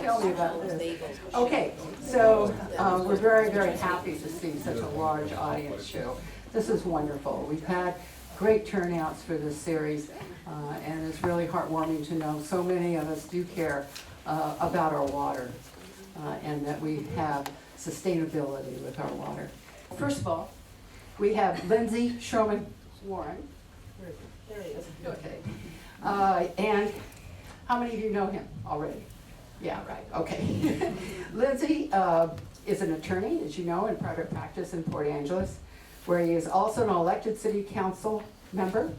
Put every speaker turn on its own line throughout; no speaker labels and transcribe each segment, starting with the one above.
Tell me about this. Okay, so we're very, very happy to see such a large audience show. This is wonderful. We've had great turnouts for this series, and it's really heartwarming to know so many of us do care about our water, and that we have sustainability with our water. First of all, we have Lindsey Shromen-Wawrin. There he is. Okay. And how many of you know him already? Yeah, right, okay. Lindsey is an attorney, as you know, in private practice in Port Angeles, where he is also an elected city council member.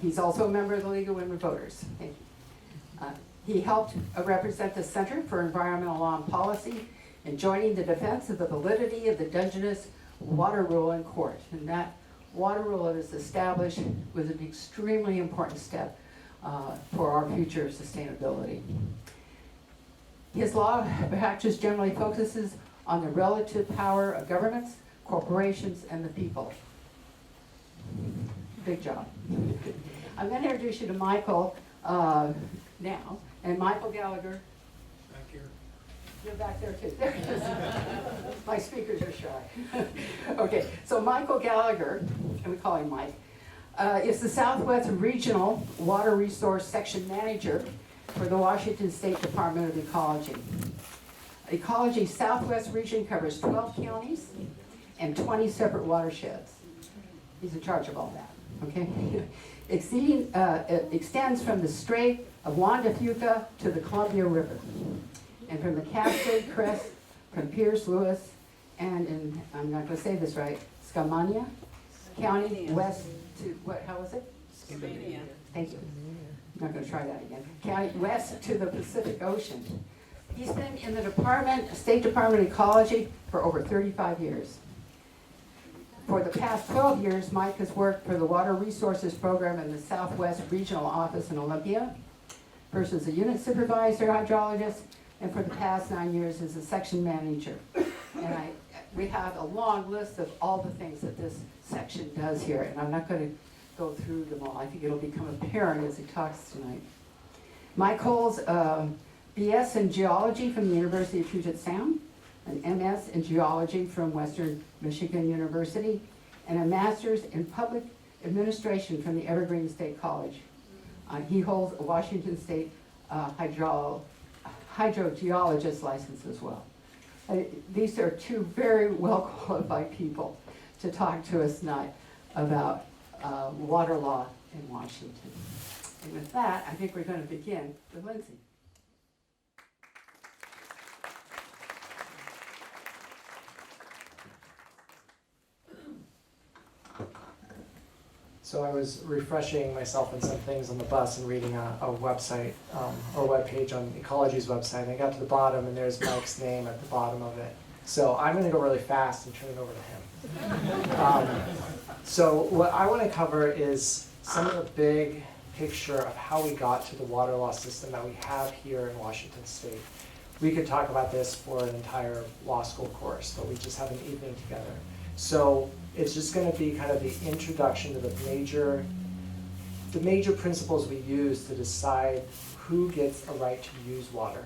He's also a member of the League of Women Voters. Thank you. He helped represent the Center for Environmental Law and Policy in joining the defense of the validity of the Dungeness water rule in court. And that water rule that is established was an extremely important step for our future sustainability. His law practice generally focuses on the relative power of governments, corporations, and the people. Big job. I'm going to introduce you to Michael now, and Michael Gallagher.
Back here.
You're back there too. There he is. My speakers are shy. Okay, so Michael Gallagher, and we call him Mike, is the Southwest Regional Water Resource Section Manager for the Washington State Department of Ecology. Ecology's Southwest region covers 12 counties and 20 separate watersheds. He's in charge of all that, okay? It extends from the Strait of Juan de Fuca to the Columbia River, and from the Cascade Crest, from Pierce Lewis, and in, I'm not going to say this right, Skamania County west to, what, how was it?
Skamania.
Thank you. I'm not going to try that again. County west to the Pacific Ocean. He's been in the State Department of Ecology for over 35 years. For the past 12 years, Mike has worked for the Water Resources Program in the Southwest Regional Office in Olympia, first as a unit supervisor hydrologist, and for the past 9 years as a section manager. And we have a long list of all the things that this section does here, and I'm not going to go through them all. I think it'll become apparent as he talks tonight. Mike holds a BS in Geology from the University of Puget Sound, an MS in Geology from Western Michigan University, and a Master's in Public Administration from the Evergreen State College. He holds a Washington State hydrogeologist license as well. These are two very well-qualified people to talk to us tonight about water law in Washington. And with that, I think we're going to begin with Lindsey.
So I was refreshing myself in some things on the bus and reading a website or web page on Ecology's website. And I got to the bottom and there's Mike's name at the bottom of it. So I'm going to go really fast and turn it over to him. So what I want to cover is some of the big picture of how we got to the water law system that we have here in Washington State. We could talk about this for an entire law school course, but we just have an evening together. So it's just going to be kind of the introduction to the major principles we use to decide who gets a right to use water.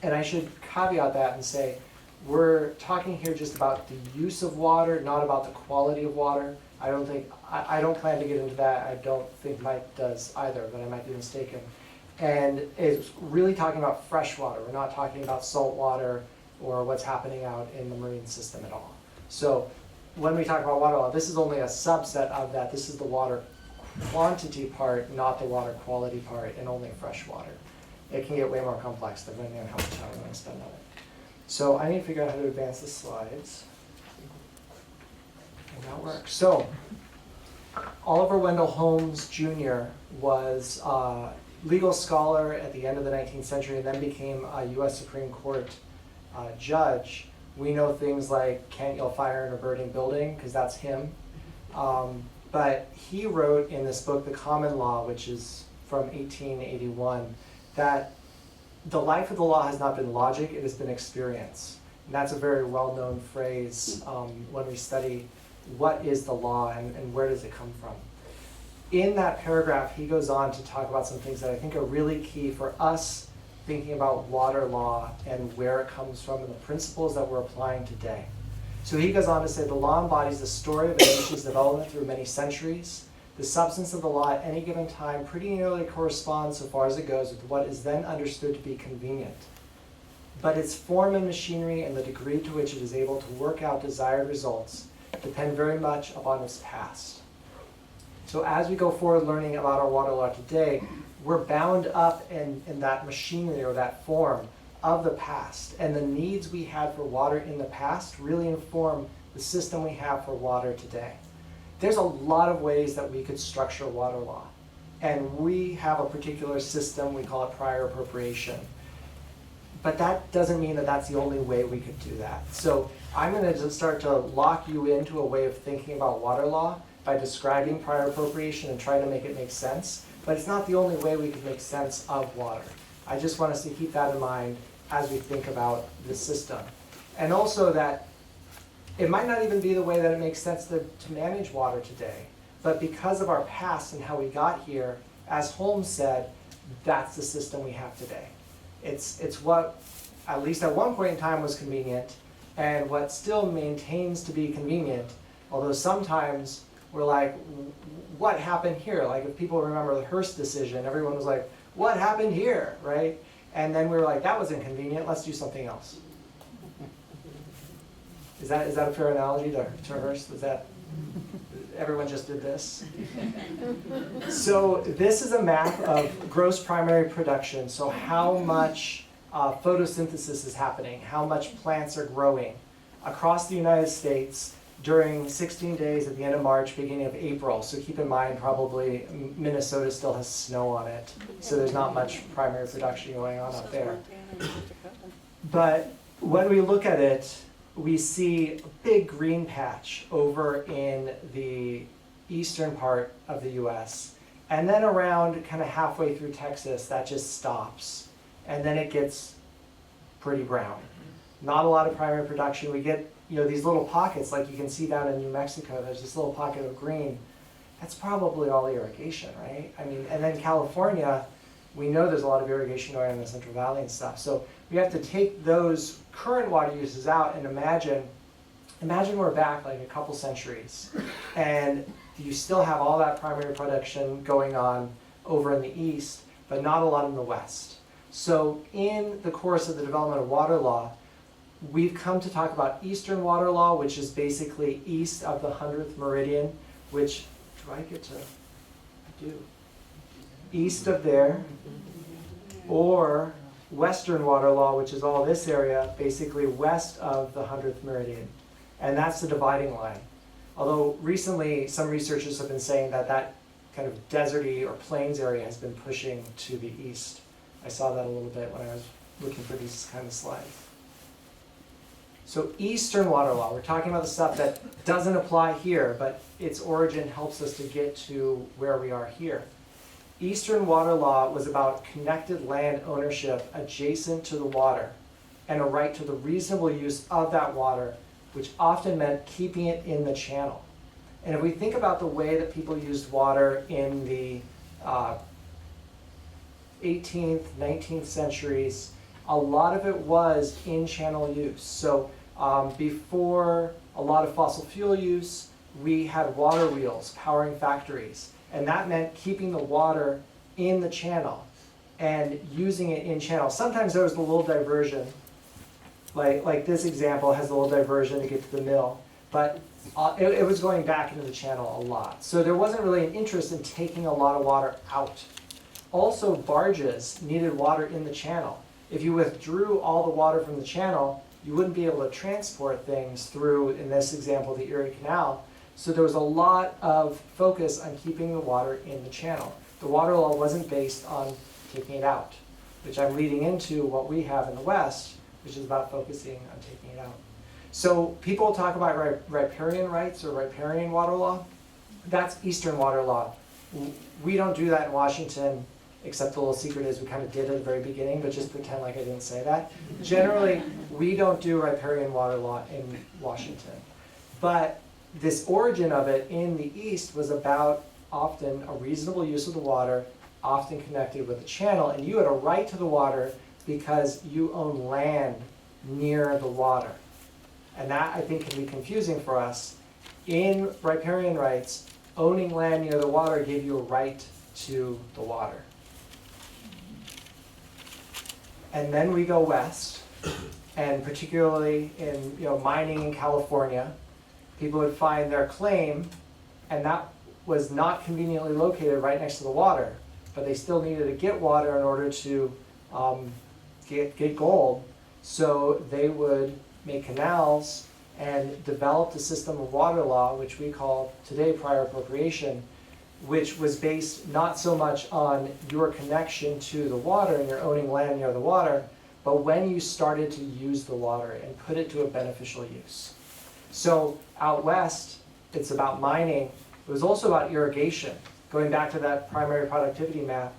And I should caveat that and say, we're talking here just about the use of water, not about the quality of water. I don't plan to get into that. I don't think Mike does either, but I might be mistaken. And it's really talking about fresh water. We're not talking about salt water or what's happening out in the marine system at all. So when we talk about water law, this is only a subset of that. This is the water quantity part, not the water quality part, and only fresh water. It can get way more complex depending on how much time I'm going to spend on it. So I need to figure out how to advance the slides. And that works. So Oliver Wendell Holmes Jr. was a legal scholar at the end of the 19th century and then became a U.S. Supreme Court judge. We know things like can't yell fire in a burning building, because that's him. But he wrote in this book, The Common Law, which is from 1881, that the life of the law has not been logic, it has been experience. And that's a very well-known phrase when we study what is the law and where does it come from. In that paragraph, he goes on to talk about some things that I think are really key for us thinking about water law and where it comes from and the principles that we're applying today. So he goes on to say, the law embodies the story of a nation's development through many centuries. The substance of the law at any given time pretty nearly corresponds, so far as it goes, with what is then understood to be convenient. But its form and machinery and the degree to which it is able to work out desired results depend very much upon its past. So as we go forward learning about our water law today, we're bound up in that machinery or that form of the past. And the needs we had for water in the past really inform the system we have for water today. There's a lot of ways that we could structure water law. And we have a particular system, we call it prior appropriation. But that doesn't mean that that's the only way we could do that. So I'm going to just start to lock you into a way of thinking about water law by describing prior appropriation and trying to make it make sense. But it's not the only way we can make sense of water. I just want us to keep that in mind as we think about the system. And also that it might not even be the way that it makes sense to manage water today. But because of our past and how we got here, as Holmes said, that's the system we have today. It's what, at least at one point in time, was convenient, and what still maintains to be convenient, although sometimes we're like, what happened here? Like if people remember the Hearst decision, everyone was like, what happened here, right? And then we were like, that was inconvenient, let's do something else. Is that a fair analogy to Hearst? Was that, everyone just did this? So this is a map of gross primary production. So how much photosynthesis is happening, how much plants are growing across the United States during 16 days at the end of March, beginning of April. So keep in mind, probably Minnesota still has snow on it. So there's not much primary production going on up there. But when we look at it, we see a big green patch over in the eastern part of the US. And then around kind of halfway through Texas, that just stops. And then it gets pretty brown. Not a lot of primary production. We get these little pockets, like you can see down in New Mexico, there's this little pocket of green. That's probably all irrigation, right? I mean, and then California, we know there's a lot of irrigation going on in the Central Valley and stuff. So we have to take those current water uses out and imagine we're back like a couple centuries and you still have all that primary production going on over in the east, but not a lot in the west. So in the course of the development of water law, we've come to talk about Eastern water law, which is basically east of the 100th meridian, which, do I get to do? East of there, or Western water law, which is all this area, basically west of the 100th meridian. And that's the dividing line. Although recently some researchers have been saying that that kind of deserty or plains area has been pushing to the east. I saw that a little bit when I was looking for these kind of slides. So Eastern water law, we're talking about the stuff that doesn't apply here, but its origin helps us to get to where we are here. Eastern water law was about connected land ownership adjacent to the water and a right to the reasonable use of that water, which often meant keeping it in the channel. And if we think about the way that people used water in the 18th, 19th centuries, a lot of it was in channel use. So before a lot of fossil fuel use, we had water wheels powering factories. And that meant keeping the water in the channel and using it in channel. Sometimes there was a little diversion, like this example has a little diversion to get to the mill, but it was going back into the channel a lot. So there wasn't really an interest in taking a lot of water out. Also, barges needed water in the channel. If you withdrew all the water from the channel, you wouldn't be able to transport things through, in this example, the Erie Canal. So there was a lot of focus on keeping the water in the channel. The water law wasn't based on taking it out, which I'm leading into what we have in the West, which is about focusing on taking it out. So people talk about riparian rights or riparian water law. That's Eastern water law. We don't do that in Washington, except the little secret is we kind of did at the very beginning, but just pretend like I didn't say that. Generally, we don't do riparian water law in Washington. But this origin of it in the East was about often a reasonable use of the water, often connected with the channel, and you had a right to the water because you own land near the water. And that, I think, can be confusing for us. In riparian rights, owning land near the water gave you a right to the water. And then we go west, and particularly in mining in California, people would find their claim, and that was not conveniently located right next to the water, but they still needed to get water in order to get gold. So they would make canals and developed a system of water law, which we call today prior appropriation, which was based not so much on your connection to the water and your owning land near the water, but when you started to use the water and put it to a beneficial use. So out west, it's about mining. It was also about irrigation. Going back to that primary productivity map,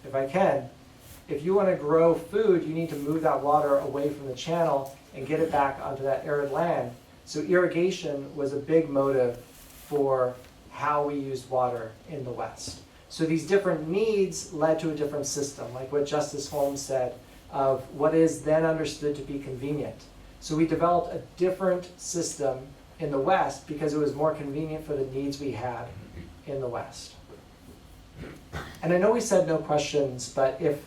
if I can, if you want to grow food, you need to move that water away from the channel and get it back onto that arid land. So irrigation was a big motive for how we used water in the West. So these different needs led to a different system, like what Justice Holmes said, of what is then understood to be convenient. So we developed a different system in the West because it was more convenient for the needs we had in the West. And I know we said no questions, but if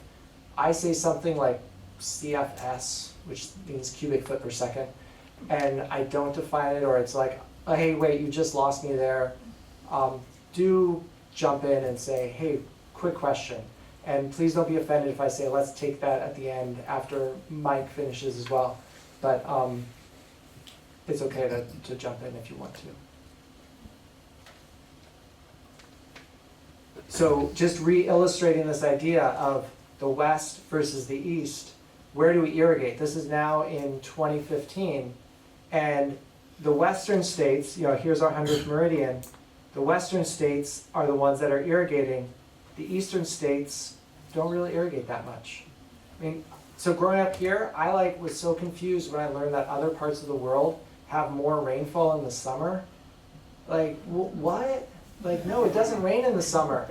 I say something like CFS, which means cubic foot per second, and I don't define it, or it's like, oh, hey, wait, you just lost me there, do jump in and say, hey, quick question. And please don't be offended if I say, let's take that at the end after Mike finishes as well. But it's okay to jump in if you want to. So just re-illustrating this idea of the West versus the East, where do we irrigate? This is now in 2015. And the Western states, here's our 100th meridian. The Western states are the ones that are irrigating. The Eastern states don't really irrigate that much. I mean, so growing up here, I was so confused when I learned that other parts of the world have more rainfall in the summer. What? No, it doesn't rain in the summer.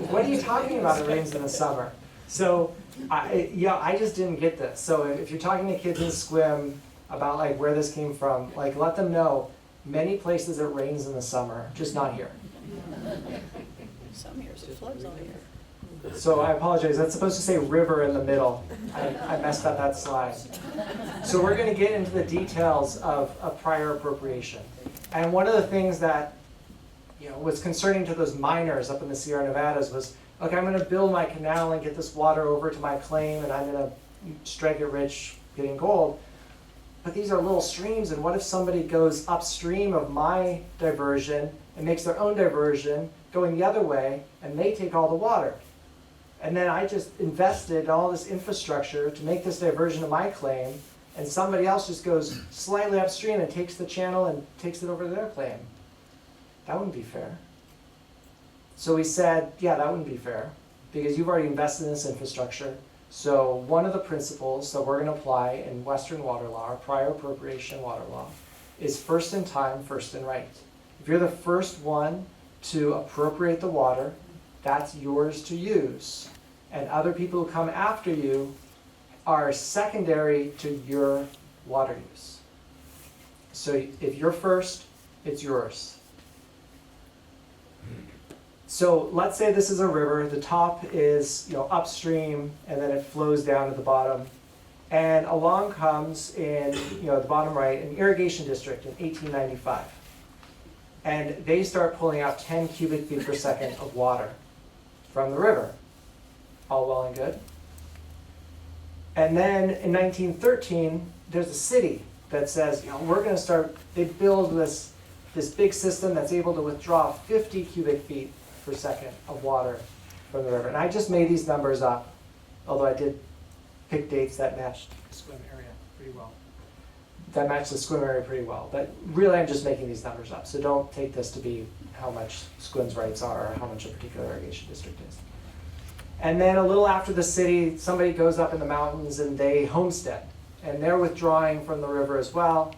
What are you talking about? It rains in the summer. So, I just didn't get this. So if you're talking to kids in SQUIM about where this came from, let them know many places it rains in the summer, just not here.
Some years it floods on here.
So I apologize, that's supposed to say river in the middle. I messed up that slide. So we're going to get into the details of prior appropriation. And one of the things that was concerning to those miners up in the Sierra Nevadas was, okay, I'm going to build my canal and get this water over to my claim, and I'm going to strike it rich getting gold. But these are little streams, and what if somebody goes upstream of my diversion and makes their own diversion going the other way, and they take all the water? And then I just invested in all this infrastructure to make this diversion to my claim, and somebody else just goes slightly upstream and takes the channel and takes it over to their claim. That wouldn't be fair. So we said, yeah, that wouldn't be fair, because you've already invested in this infrastructure. So one of the principles that we're going to apply in Western water law, or prior appropriation water law, is first in time, first in right. If you're the first one to appropriate the water, that's yours to use. And other people who come after you are secondary to your water use. So if you're first, it's yours. So let's say this is a river. The top is upstream, and then it flows down to the bottom. And along comes in the bottom right an irrigation district in 1895. And they start pulling out 10 cubic feet per second of water from the river. All well and good. And then in 1913, there's a city that says, we're going to start, they build this big system that's able to withdraw 50 cubic feet per second of water from the river. And I just made these numbers up, although I did pick dates that matched the SQUIM area pretty well. That matched the SQUIM area pretty well. But really, I'm just making these numbers up. So don't take this to be how much SQUIM's rights are or how much a particular irrigation district is. And then a little after the city, somebody goes up in the mountains and they homestead. And they're withdrawing from the river as well.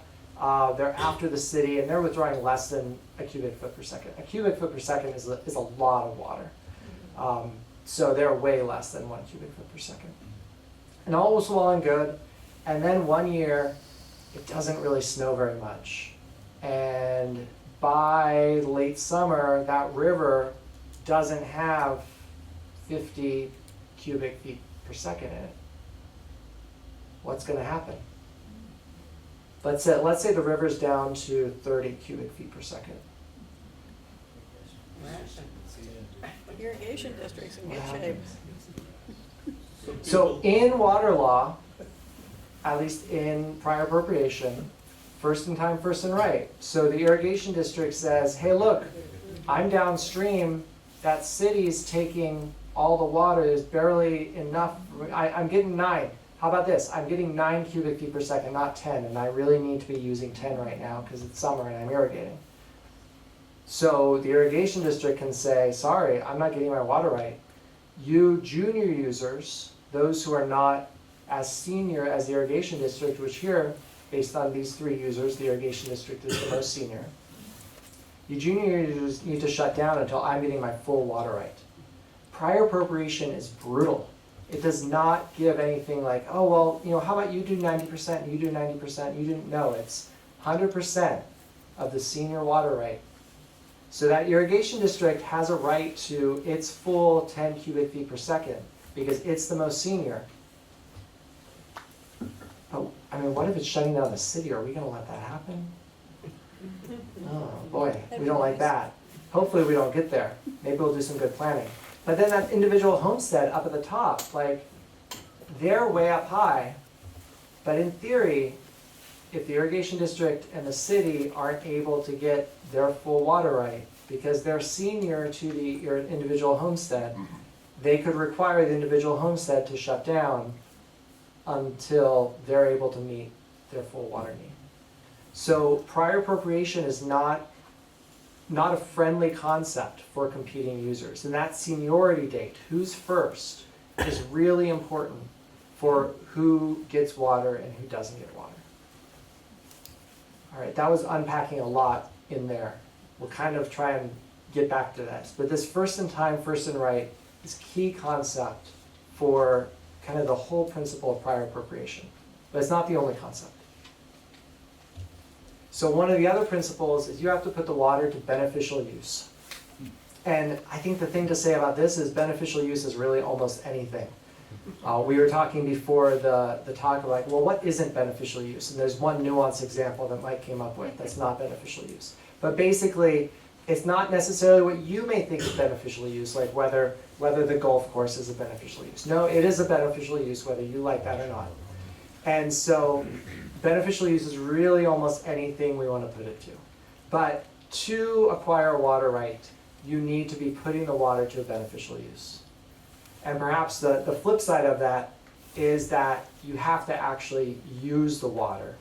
They're after the city, and they're withdrawing less than a cubic foot per second. A cubic foot per second is a lot of water. So they're way less than 1 cubic foot per second. And all was well and good. And then one year, it doesn't really snow very much. And by late summer, that river doesn't have 50 cubic feet per second in it. What's going to happen? Let's say the river's down to 30 cubic feet per second.
Irrigation districts in
What
good shape.
happens? So in water law, at least in prior appropriation, first in time, first in right. So the irrigation district says, hey, look, I'm downstream, that city's taking all the water, there's barely enough, I'm getting 9. How about this? I'm getting 9 cubic feet per second, not 10, and I really need to be using 10 right now because it's summer and I'm irrigating. So the irrigation district can say, sorry, I'm not getting my water right. You junior users, those who are not as senior as the irrigation district, which here, based on these 3 users, the irrigation district is the most senior. You junior users need to shut down until I'm getting my full water right. Prior appropriation is brutal. It does not give anything like, oh, well, how about you do 90%, you do 90%, you didn't know. It's 100% of the senior water right. So that irrigation district has a right to its full 10 cubic feet per second because it's the most senior. But, what if it's shutting down the city? Are we going to let that happen? Oh, boy, we don't like that. Hopefully we don't get there. Maybe we'll do some good planning. But then that individual homestead up at the top, they're way up high. But in theory, if the irrigation district and the city aren't able to get their full water right, because they're senior to the individual homestead, they could require the individual homestead to shut down until they're able to meet their full water need. So prior appropriation is not a friendly concept for competing users. And that seniority date, who's first, is really important for who gets water and who doesn't get water. All right, that was unpacking a lot in there. We'll kind of try and get back to this. But this first in time, first in right is key concept for kind of the whole principle of prior appropriation. But it's not the only concept. So one of the other principles is you have to put the water to beneficial use. And I think the thing to say about this is beneficial use is really almost anything. We were talking before the talk of well, what isn't beneficial use? And there's one nuanced example that Mike came up with that's not beneficial use. But basically, it's not necessarily what you may think is beneficial use, like whether the golf course is a beneficial use. No, it is a beneficial use whether you like that or not. And so beneficial use is really almost anything we want to put it to. But to acquire a water right, you need to be putting the water to a beneficial use. And perhaps the flip side of that is that you have to actually use the water.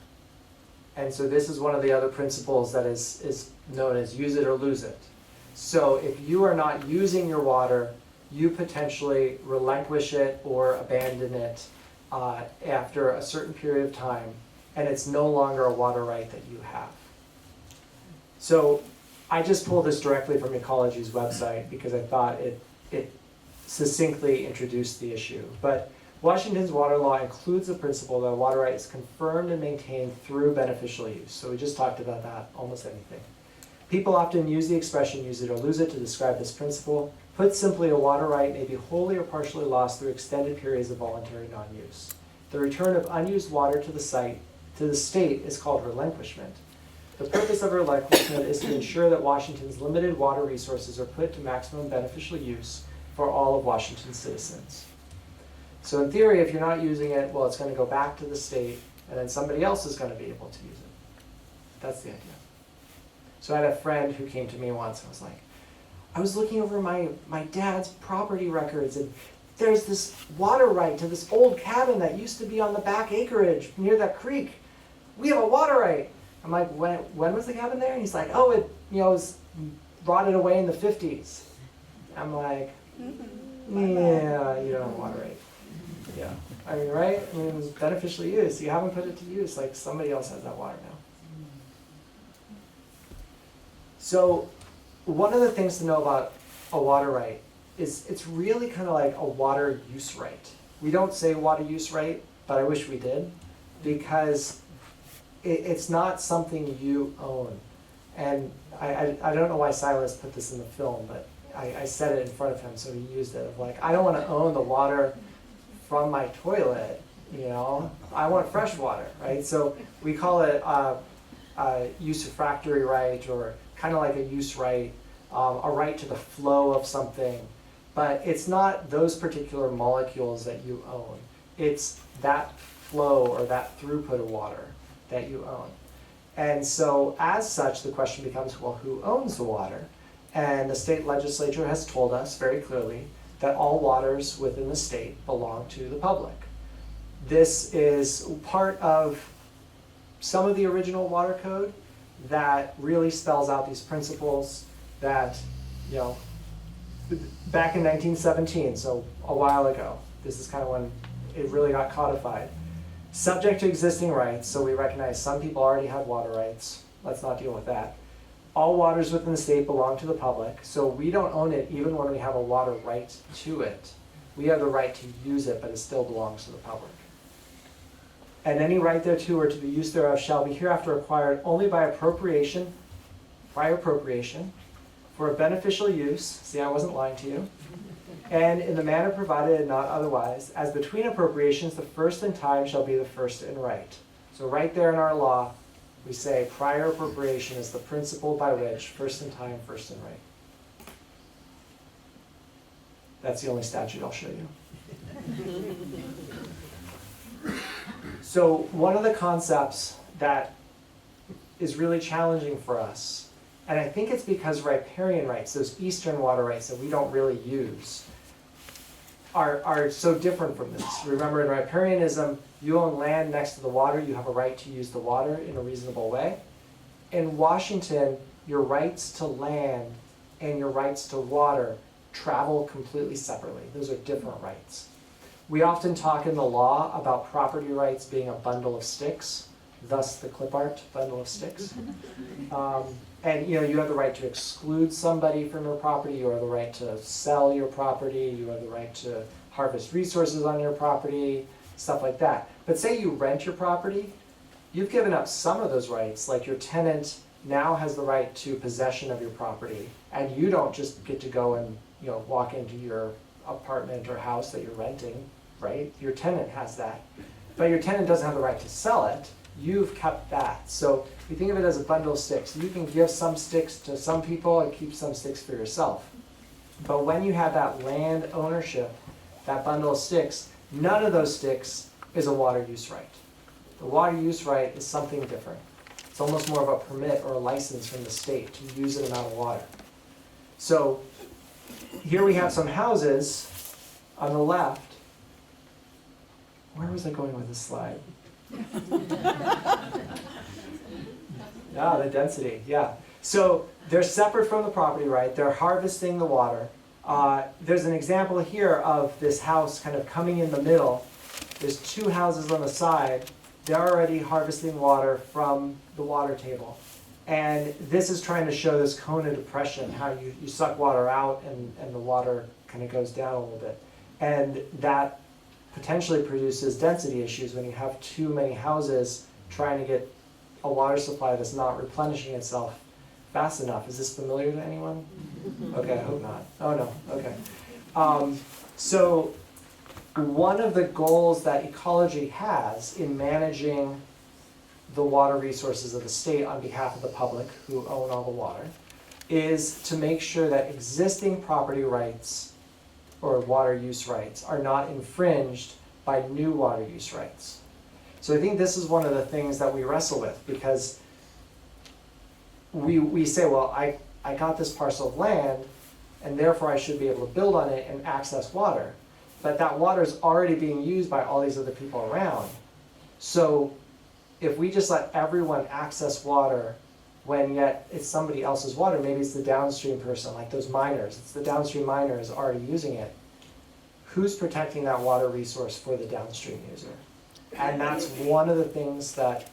And so this is one of the other principles that is known as use it or lose it. So if you are not using your water, you potentially relinquish it or abandon it after a certain period of time, and it's no longer a water right that you have. So I just pulled this directly from Ecology's website because I thought it succinctly introduced the issue. But Washington's water law includes the principle that a water right is confirmed and maintained through beneficial use. So we just talked about that, almost anything. People often use the expression use it or lose it to describe this principle. Put simply, a water right may be wholly or partially lost through extended periods of voluntary non-use. The return of unused water to the site, to the state, is called relinquishment. The purpose of relinquishment is to ensure that Washington's limited water resources are put to maximum beneficial use for all of Washington's citizens. So in theory, if you're not using it, well, it's going to go back to the state, and then somebody else is going to be able to use it. That's the idea. So I had a friend who came to me once and was like, I was looking over my dad's property records, and there's this water right to this old cabin that used to be on the back acreage near that creek. We have a water right. I'm like, when was the cabin there? And he's like, oh, it was rotted away in the 50s. I'm like, yeah, you don't have a water right. Yeah, right? Beneficial use. You haven't put it to use, like somebody else has that water now. So one of the things to know about a water right is it's really kind of like a water use right. We don't say water use right, but I wish we did, because it's not something you own. And I don't know why Silas put this in the film, but I said it in front of him, so he used it, of like, I don't want to own the water from my toilet, you know? I want fresh water, right? So we call it a usufructory right, or kind of like a use right, a right to the flow of something. But it's not those particular molecules that you own. It's that flow or that throughput of water that you own. And so as such, the question becomes, well, who owns the water? And the state legislature has told us very clearly that all waters within the state belong to the public. This is part of some of the original water code that really spells out these principles that, you know, back in 1917, so a while ago, this is kind of when it really got codified. Subject to existing rights, so we recognize some people already have water rights. Let's not deal with that. All waters within the state belong to the public, so we don't own it even when we have a water right to it. We have the right to use it, but it still belongs to the public. And any right thereto or to the use thereof shall be hereafter acquired only by appropriation, prior appropriation, for a beneficial use, see, I wasn't lying to you, and in the manner provided and not otherwise, as between appropriations the first in time shall be the first in right. So right there in our law, we say prior appropriation is the principle by which first in time, first in right. That's the only statute I'll show you. So one of the concepts that is really challenging for us, and I think it's because riparian rights, those eastern water rights that we don't really use, are so different from this. Remember, in riparianism, you own land next to the water, you have a right to use the water in a reasonable way. In Washington, your rights to land and your rights to water travel completely separately. Those are different rights. We often talk in the law about property rights being a bundle of sticks, thus the clip art, bundle of sticks. And you know, you have the right to exclude somebody from your property, you have the right to sell your property, you have the right to harvest resources on your property, stuff like that. But say you rent your property, you've given up some of those rights, like your tenant now has the right to possession of your property, and you don't just get to go and, you know, walk into your apartment or house that you're renting, right? Your tenant has that. But your tenant doesn't have the right to sell it. You've kept that. So you think of it as a bundle of sticks. You can give some sticks to some people and keep some sticks for yourself. But when you have that land ownership, that bundle of sticks, none of those sticks is a water use right. The water use right is something different. It's almost more of a permit or a license from the state to use an amount of water. So here we have some houses on the left. Where was I going with this slide? The density, yeah. So they're separate from the property right, they're harvesting the water. There's an example here of this house kind of coming in the middle. There's two houses on the side. They're already harvesting water from the water table. And this is trying to show this cone of depression, how you suck water out and the water kind of goes down a little bit. And that potentially produces density issues when you have too many houses trying to get a water supply that's not replenishing itself fast enough. Is this familiar to anyone? Okay, I hope not. Oh no, okay. So one of the goals that Ecology has in managing the water resources of the state on behalf of the public who own all the water is to make sure that existing property rights or water use rights are not infringed by new water use rights. So I think this is one of the things that we wrestle with, because we say, well, I got this parcel of land and therefore I should be able to build on it and access water. But that water is already being used by all these other people around. So if we just let everyone access water when yet it's somebody else's water, maybe it's the downstream person, like those miners, it's the downstream miner is already using it. Who's protecting that water resource for the downstream user? And that's one of the things that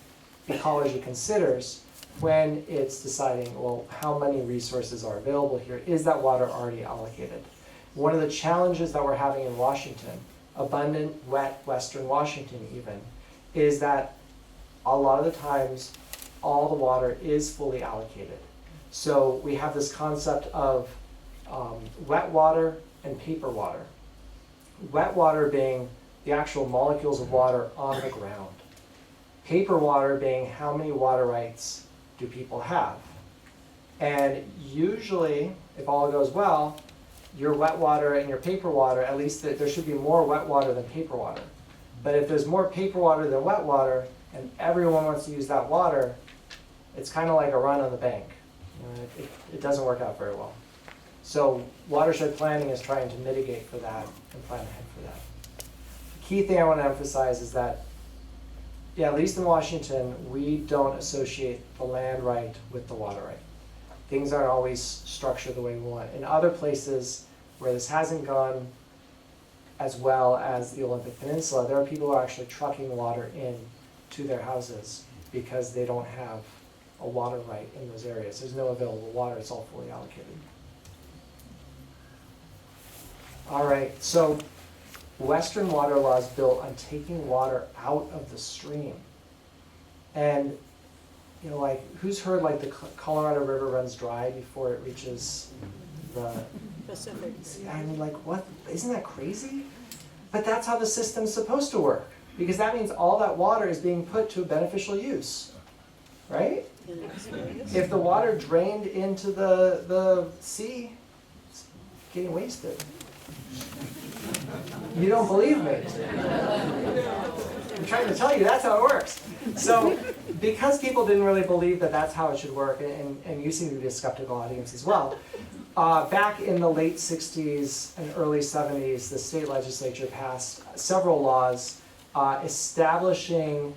Ecology considers when it's deciding, well, how many resources are available here? Is that water already allocated? One of the challenges that we're having in Washington abundant, wet Western Washington even, is that a lot of the times all the water is fully allocated. So we have this concept of wet water and paper water. Wet water being the actual molecules of water on the ground. Paper water being how many water rights do people have. And usually, if all goes well, your wet water and your paper water, at least there should be more wet water than paper water. But if there's more paper water than wet water, and everyone wants to use that water, it's kind of like a run on the bank. You know, it doesn't work out very well. So watershed planning is trying to mitigate for that and plan ahead for that. The key thing I want to emphasize is that, yeah, at least in Washington, we don't associate the land right with the water right. Things aren't always structured the way we want. In other places where this hasn't gone as well as the Olympic Peninsula, there are people who are actually trucking water in to their houses because they don't have a water right in those areas. There's no available water, it's all fully allocated. All right, so Western water law is built on taking water out of the stream. And, you know, like, who's heard like the Colorado River runs dry before it reaches the
Pacific.
I mean, like, what? Isn't that crazy? But that's how the system's supposed to work, because that means all that water is being put to beneficial use, right? If the water drained into the sea, it's getting wasted. You don't believe me? I'm trying to tell you that's how it works. So because people didn't really believe that that's how it should work, and you seem to be a skeptical audience as well, back in the late 60s and early 70s, the state legislature passed several laws establishing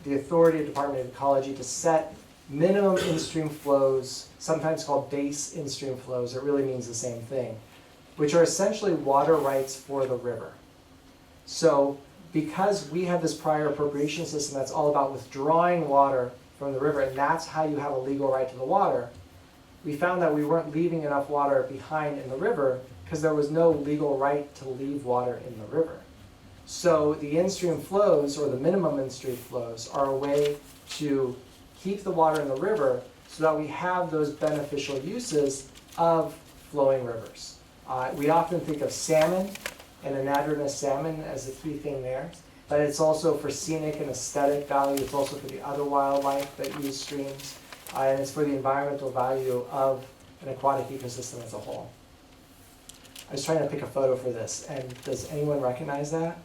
the authority of the Department of Ecology to set minimum in-stream flows, sometimes called base in-stream flows. It really means the same thing, which are essentially water rights for the river. So because we have this prior appropriation system that's all about withdrawing water from the river, and that's how you have a legal right to the water, we found that we weren't leaving enough water behind in the river because there was no legal right to leave water in the river. So the in-stream flows, or the minimum in-stream flows, are a way to keep the water in the river so that we have those beneficial uses of flowing rivers. We often think of salmon and anadromous salmon as the key thing there, but it's also for scenic and aesthetic value. It's also for the other wildlife that use streams, and it's for the environmental value of an aquatic ecosystem as a whole. I was trying to pick a photo for this, and does anyone recognize that?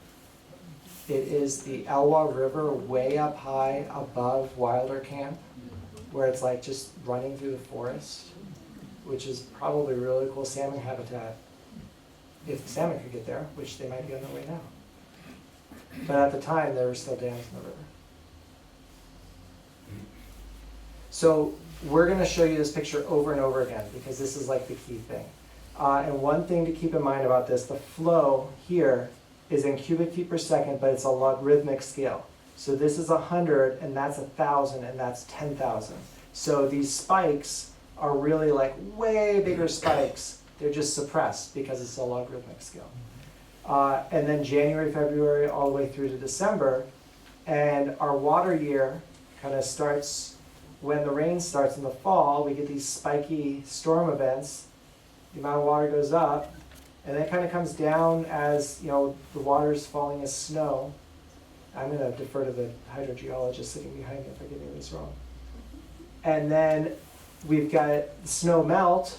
It is the Elwha River way up high above Wilder Camp, where it's like just running through the forest, which is probably really cool salmon habitat if the salmon could get there, which they might be on their way now. But at the time, there were still dams in the river. So we're going to show you this picture over and over again because this is like the key thing. And one thing to keep in mind about this, the flow here is in cubic feet per second, but it's a logarithmic scale. So this is 100, and that's 1,000, and that's 10,000. So these spikes are really like way bigger spikes. They're just suppressed because it's a logarithmic scale. And then January, February, all the way through to December. And our water year kind of starts when the rain starts in the fall. We get these spiky storm events. The amount of water goes up, and then it kind of comes down as, you know, the water's falling as snow. I'm going to defer to the hydrogeologist sitting behind me if I get any of this wrong. And then we've got snow melt,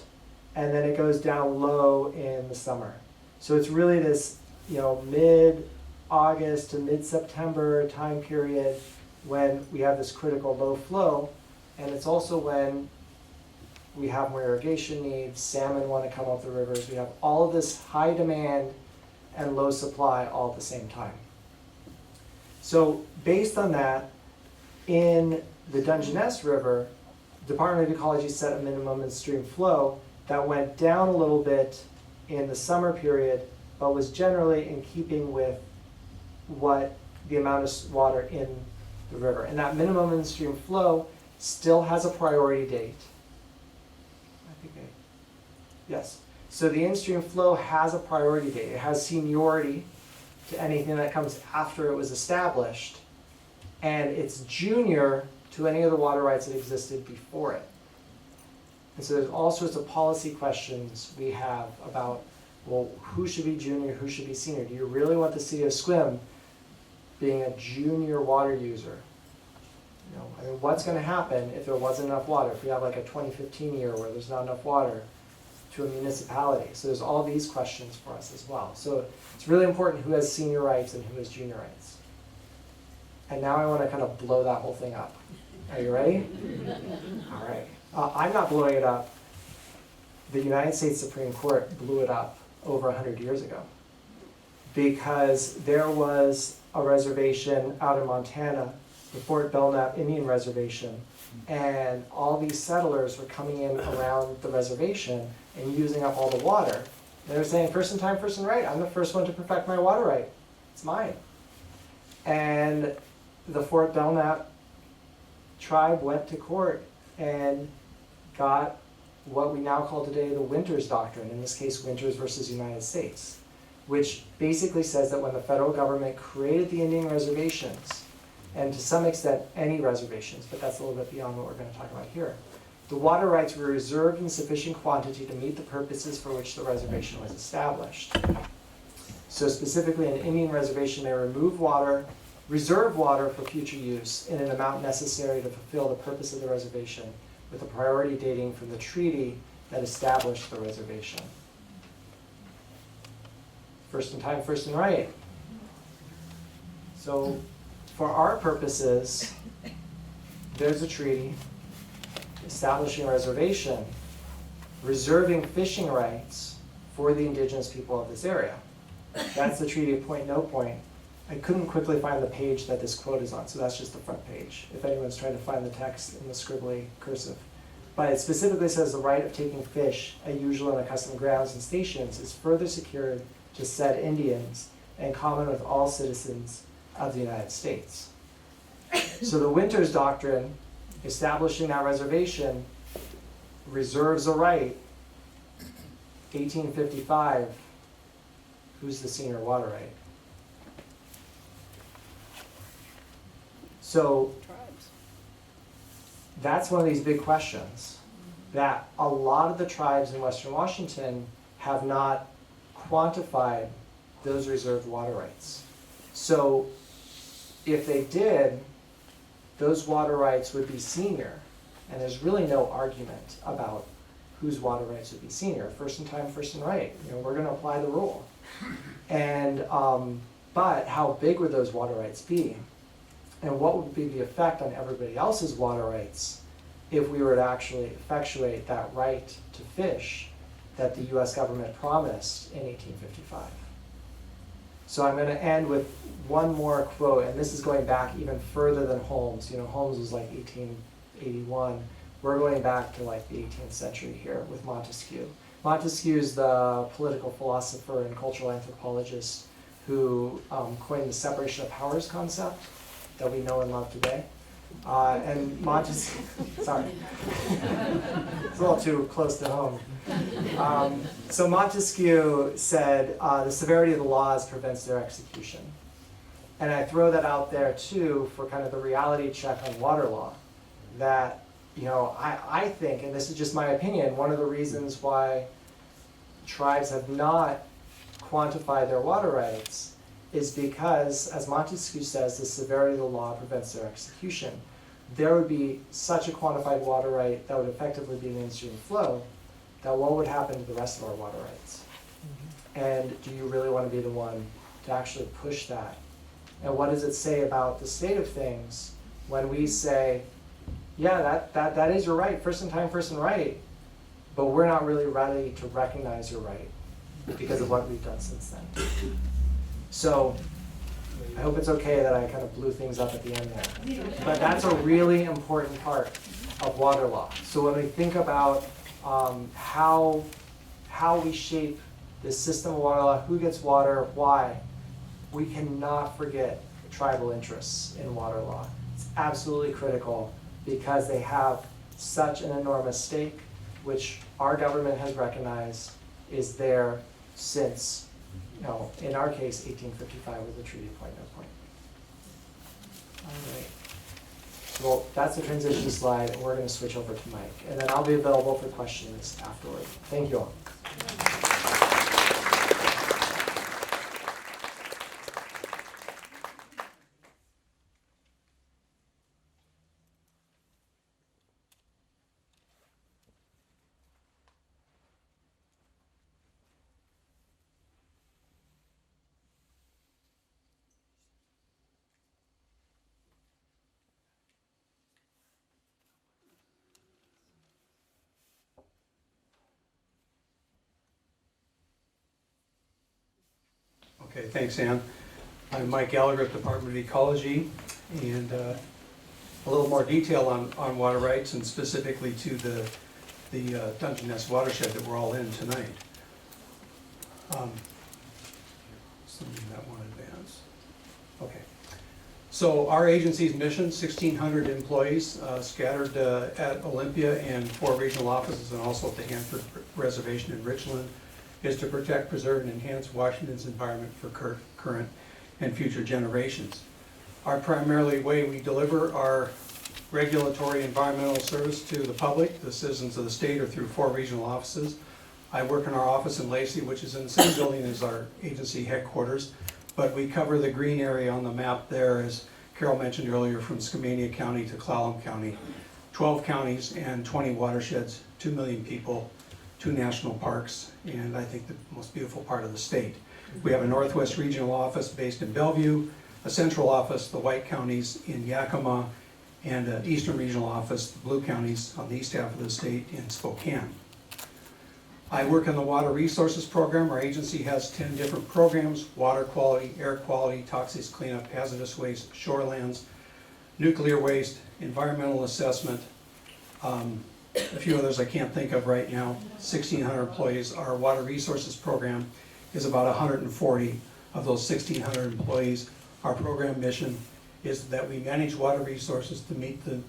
and then it goes down low in the summer. So it's really this, you know, mid-August to mid-September time period when we have this critical low flow, and it's also when we have more irrigation needs, salmon want to come up the rivers, we have all of this high demand and low supply all at the same time. So based on that, in the Dungeness River, the Department of Ecology set a minimum in-stream flow that went down a little bit in the summer period, but was generally in keeping with what the amount of water in the river. And that minimum in-stream flow still has a priority date. Yes. So the in-stream flow has a priority date. It has seniority to anything that comes after it was established, and it's junior to any of the water rights that existed before it. And so there's all sorts of policy questions we have about, well, who should be junior, who should be senior? Do you really want the city of Sequim being a junior water user? You know, I mean, what's going to happen if there wasn't enough water? If we have like a 2015 year where there's not enough water to a municipality? So there's all these questions for us as well. So it's really important who has senior rights and who has junior rights. And now I want to kind of blow that whole thing up. Are you ready? All right. I'm not blowing it up. The United States Supreme Court blew it up over 100 years ago because there was a reservation out in Montana, the Fort Belknap Indian Reservation, and all these settlers were coming in around the reservation and using up all the water. They were saying, first in time, first in right. I'm the first one to perfect my water right. It's mine. And the Fort Belknap tribe went to court and got what we now call today the Winters Doctrine, in this case Winters versus United States, which basically says that when the federal government created the Indian reservations, and to some extent any reservations, but that's a little bit beyond what we're going to talk about here, the water rights were reserved in sufficient quantity to meet the purposes for which the reservation was established. So specifically an Indian reservation may remove water, reserve water for future use in an amount necessary to fulfill the purpose of the reservation, with a priority dating from the treaty that established the reservation. First in time, first in right. So for our purposes, there's a treaty establishing a reservation, reserving fishing rights for the indigenous people of this area. That's the Treaty of Point No Point. I couldn't quickly find the page that this quote is on, so that's just the front page, if anyone's trying to find the text in the scribbly cursive. But it specifically says the right of taking fish at usual and accustomed grounds and stations is further secured to said Indians in common with all citizens of the United States. So the Winters Doctrine, establishing that reservation, reserves a right. 1855, who's the senior water right? So
Tribes.
that's one of these big questions that a lot of the tribes in Western Washington have not quantified those reserved water rights. So if they did, those water rights would be senior, and there's really no argument about whose water rights would be senior. First in time, first in right. You know, we're going to apply the rule. And but how big would those water rights be? And what would be the effect on everybody else's water rights if we were to actually effectuate that right to fish that the US government promised in 1855? So I'm going to end with one more quote, and this is going back even further than Holmes. You know, Holmes was like 1881. We're going back to like the 18th century here with Montesquieu. Montesquieu is the political philosopher and cultural anthropologist who coined the separation of powers concept that we know and love today. And Montesquieu, sorry, it's a little too close to home. So Montesquieu said, the severity of the laws prevents their execution. And I throw that out there too for kind of the reality check on water law. That, you know, I think, and this is just my opinion, one of the reasons why tribes have not quantified their water rights is because, as Montesquieu says, the severity of the law prevents their execution. There would be such a quantified water right that would effectively be an in-stream flow, that what would happen to the rest of our water rights? And do you really want to be the one to actually push that? And what does it say about the state of things when we say, yeah, that is your right, first in time, first in right, but we're not really ready to recognize your right because of what we've done since then. So I hope it's okay that I kind of blew things up at the end there. But that's a really important part of water law. So when we think about how we shape this system of water law, who gets water, why, we cannot forget the tribal interests in water law. It's absolutely critical because they have such an enormous stake, which our government has recognized is there since Now, in our case, 1855 was the treaty point, no point. All right. Well, that's the transition slide, and we're going to switch over to Mike. And then I'll be available for questions afterward. Thank you all.
Okay, thanks, Ann. I'm Mike Gallagher at the Department of Ecology, and a little more detail on water rights and specifically to the Dungeness watershed that we're all in tonight. Something that one advance. Okay. So our agency's mission, 1,600 employees scattered at Olympia and 4 regional offices and also at the Hanford Reservation in Richland, is to protect, preserve, and enhance Washington's environment for current and future generations. Our primarily way we deliver our regulatory environmental service to the public, the citizens of the state, are through 4 regional offices. I work in our office in Lacey, which is in the same building as our agency headquarters, but we cover the green area on the map there, as Carol mentioned earlier, from Skamania County to Clallam County. 12 counties and 20 watersheds, 2 million people, 2 national parks, and I think the most beautiful part of the state. We have a Northwest Regional Office based in Bellevue, a central office, the White Counties in Yakima, and an Eastern Regional Office, the Blue Counties on the east half of the state in Spokane. I work in the Water Resources Program. Our agency has 10 different programs: water quality, air quality, toxics cleanup, hazardous waste, shorelands, nuclear waste, environmental assessment, a few others I can't think of right now. 1,600 employees. Our Water Resources Program is about 140 of those 1,600 employees. Our program mission is that we manage water resources to meet the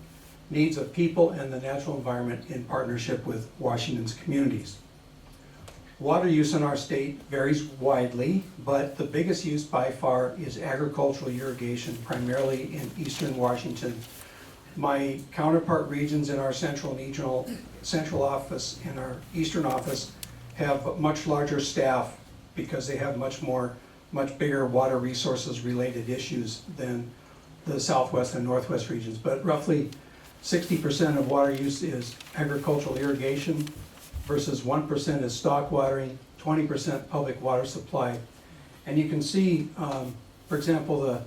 needs of people and the natural environment in partnership with Washington's communities. Water use in our state varies widely, but the biggest use by far is agricultural irrigation, primarily in eastern Washington. My counterpart regions in our central office and our eastern office have much larger staff because they have much bigger water resources related issues than the southwest and northwest regions. But roughly 60% of water use is agricultural irrigation versus 1% is stock watering, 20% public water supply. And you can see, for example, the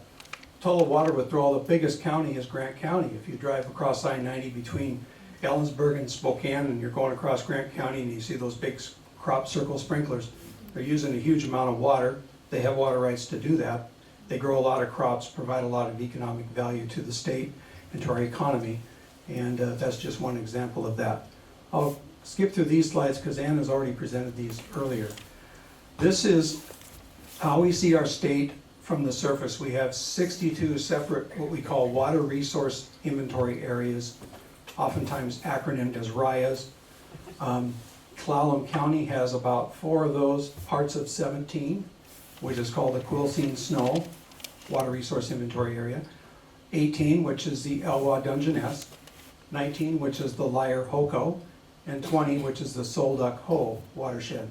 total water withdrawal, the biggest county is Grant County. If you drive across I-90 between Ellensburg and Spokane and you're going across Grant County and you see those big crop circle sprinklers, they're using a huge amount of water. They have water rights to do that. They grow a lot of crops, provide a lot of economic value to the state and to our economy, and that's just one example of that. I'll skip through these slides because Ann has already presented these earlier. This is how we see our state from the surface. We have 62 separate, what we call water resource inventory areas, oftentimes acronymed as RIAs. Clallam County has about 4 of those, parts of 17, which is called the Quilcene Snow Water Resource Inventory Area. 18, which is the Elwha Dungeness. 19, which is the Lyre Hoco. And 20, which is the Solduck Ho watershed.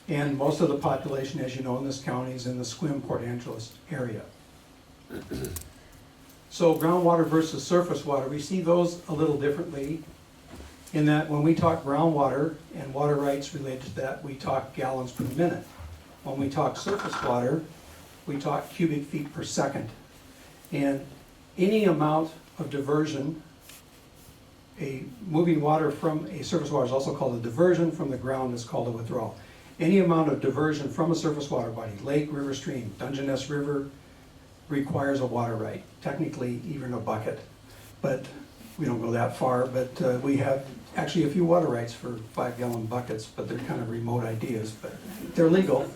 And most of the population, as you know, in this county is in the Sequim-Port Angeles area. So groundwater versus surface water, we see those a little differently in that when we talk groundwater and water rights related to that, we talk gallons per minute. When we talk surface water, we talk cubic feet per second. And any amount of diversion, moving water from a surface water is also called a diversion, from the ground is called a withdrawal. Any amount of diversion from a surface water body, lake, river, stream, Dungeness River, requires a water right, technically even a bucket. But we don't go that far, but we have actually a few water rights for 5-gallon buckets, but they're kind of remote ideas, but they're legal.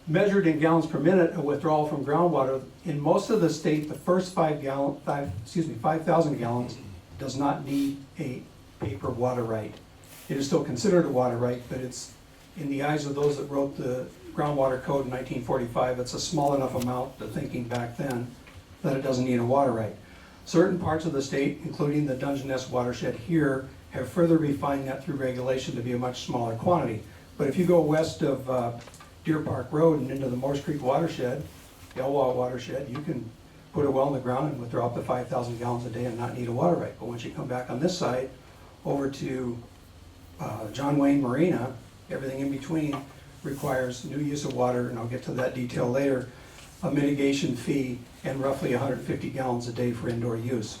Measured in gallons per minute, a withdrawal from groundwater, in most of the state, the first 5,000 gallons does not need a paper water right. It is still considered a water right, but it's in the eyes of those that wrote the groundwater code in 1945, it's a small enough amount, the thinking back then, that it doesn't need a water right. Certain parts of the state, including the Dungeness watershed here, have further refined that through regulation to be a much smaller quantity. But if you go west of Deer Park Road and into the Morse Creek watershed, the Elwha watershed, you can put a well in the ground and withdraw up to 5,000 gallons a day and not need a water right. But once you come back on this side, over to John Wayne Marina, everything in between requires new use of water, and I'll get to that detail later, a mitigation fee, and roughly 150 gallons a day for indoor use.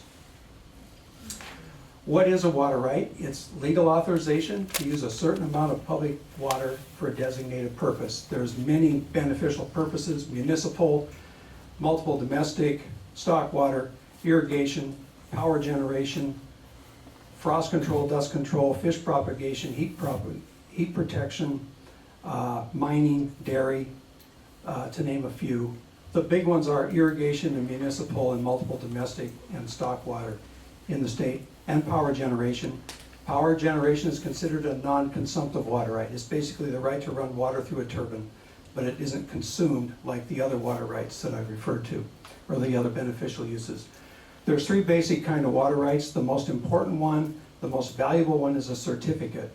What is a water right? It's legal authorization to use a certain amount of public water for a designated purpose. There's many beneficial purposes: municipal, multiple domestic, stock water, irrigation, power generation, frost control, dust control, fish propagation, heat protection, mining, dairy, to name a few. The big ones are irrigation and municipal and multiple domestic and stock water in the state, and power generation. Power generation is considered a non-consumptive water right. It's basically the right to run water through a turbine, but it isn't consumed like the other water rights that I've referred to, or the other beneficial uses. There's three basic kind of water rights. The most important one, the most valuable one, is a certificate.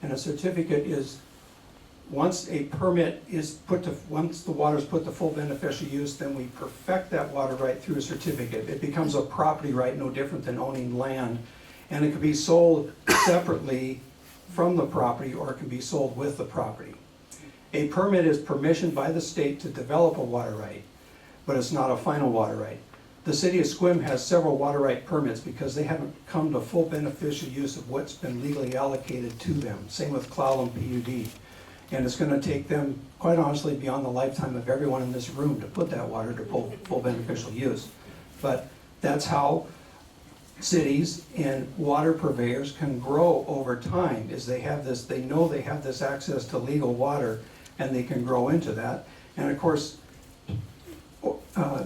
And a certificate is, once a permit is once the water is put to full beneficial use, then we perfect that water right through a certificate. It becomes a property right, no different than owning land. And it can be sold separately from the property, or it can be sold with the property. A permit is permission by the state to develop a water right, but it's not a final water right. The city of Sequim has several water right permits because they haven't come to full beneficial use of what's been legally allocated to them. Same with Clallam PUD. And it's going to take them, quite honestly, beyond the lifetime of everyone in this room to put that water to full beneficial use. But that's how cities and water purveyors can grow over time, is they have this, they know they have this access to legal water, and they can grow into that. And of course,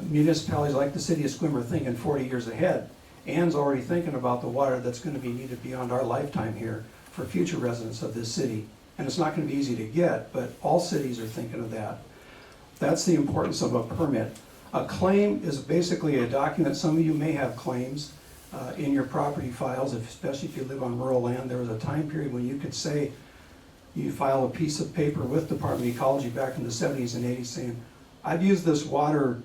municipalities like the city of Sequim are thinking 40 years ahead. Ann's already thinking about the water that's going to be needed beyond our lifetime here for future residents of this city. And it's not going to be easy to get, but all cities are thinking of that. That's the importance of a permit. A claim is basically a document. Some of you may have claims in your property files, especially if you live on rural land. There was a time period when you could say, you file a piece of paper with Department of Ecology back in the 70s and 80s saying, I've used this water,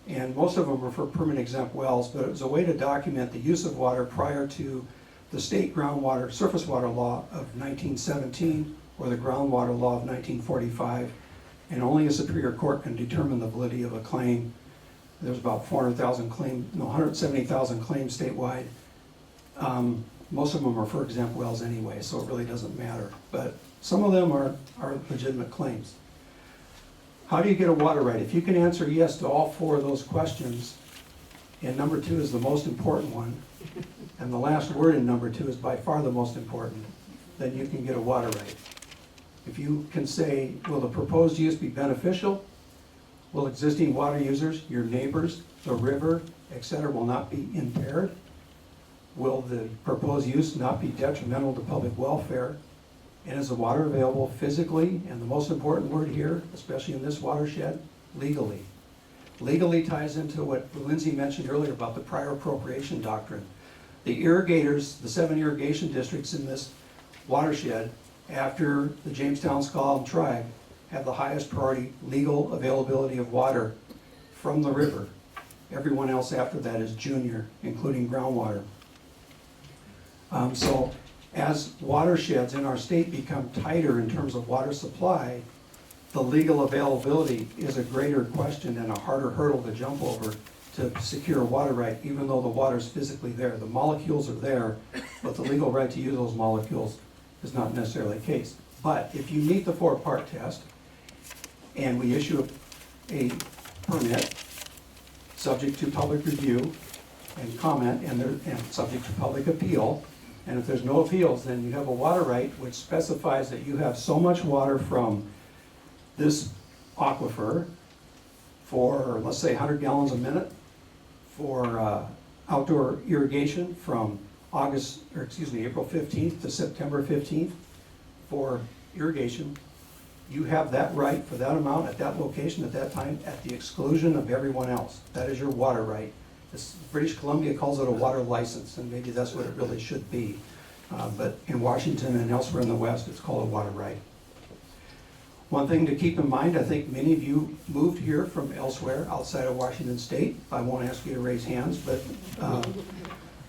and most of them were for permit exempt wells, but it was a way to document the use of water prior to the state groundwater, surface water law of 1917, or the groundwater law of 1945, and only a superior court can determine the validity of a claim. There's about 170,000 claims statewide. Most of them are for exempt wells anyway, so it really doesn't matter. But some of them are legitimate claims. How do you get a water right? If you can answer yes to all four of those questions, and number two is the most important one, and the last word in number two is by far the most important, then you can get a water right. If you can say, will the proposed use be beneficial? Will existing water users, your neighbors, the river, etc., will not be impaired? Will the proposed use not be detrimental to public welfare? And is the water available physically, and the most important word here, especially in this watershed, legally? Legally ties into what Lindsey mentioned earlier about the prior appropriation doctrine. The irrigators, the 7 irrigation districts in this watershed, after the Jamestown S'Klallam tribe, have the highest priority legal availability of water from the river. Everyone else after that is junior, including groundwater. So as watersheds in our state become tighter in terms of water supply, the legal availability is a greater question and a harder hurdle to jump over to secure a water right, even though the water's physically there. The molecules are there, but the legal right to use those molecules is not necessarily the case. But if you meet the 4-part test, and we issue a permit subject to public review and comment, and subject to public appeal, and if there's no appeals, then you have a water right which specifies that you have so much water from this aquifer for, let's say, 100 gallons a minute for outdoor irrigation from April 15th to September 15th for irrigation, You have that right for that amount at that location at that time at the exclusion of everyone else. That is your water right. British Columbia calls it a water license, and maybe that's what it really should be. But in Washington and elsewhere in the West, it's called a water right. One thing to keep in mind, I think many of you moved here from elsewhere outside of Washington State. I won't ask you to raise hands, but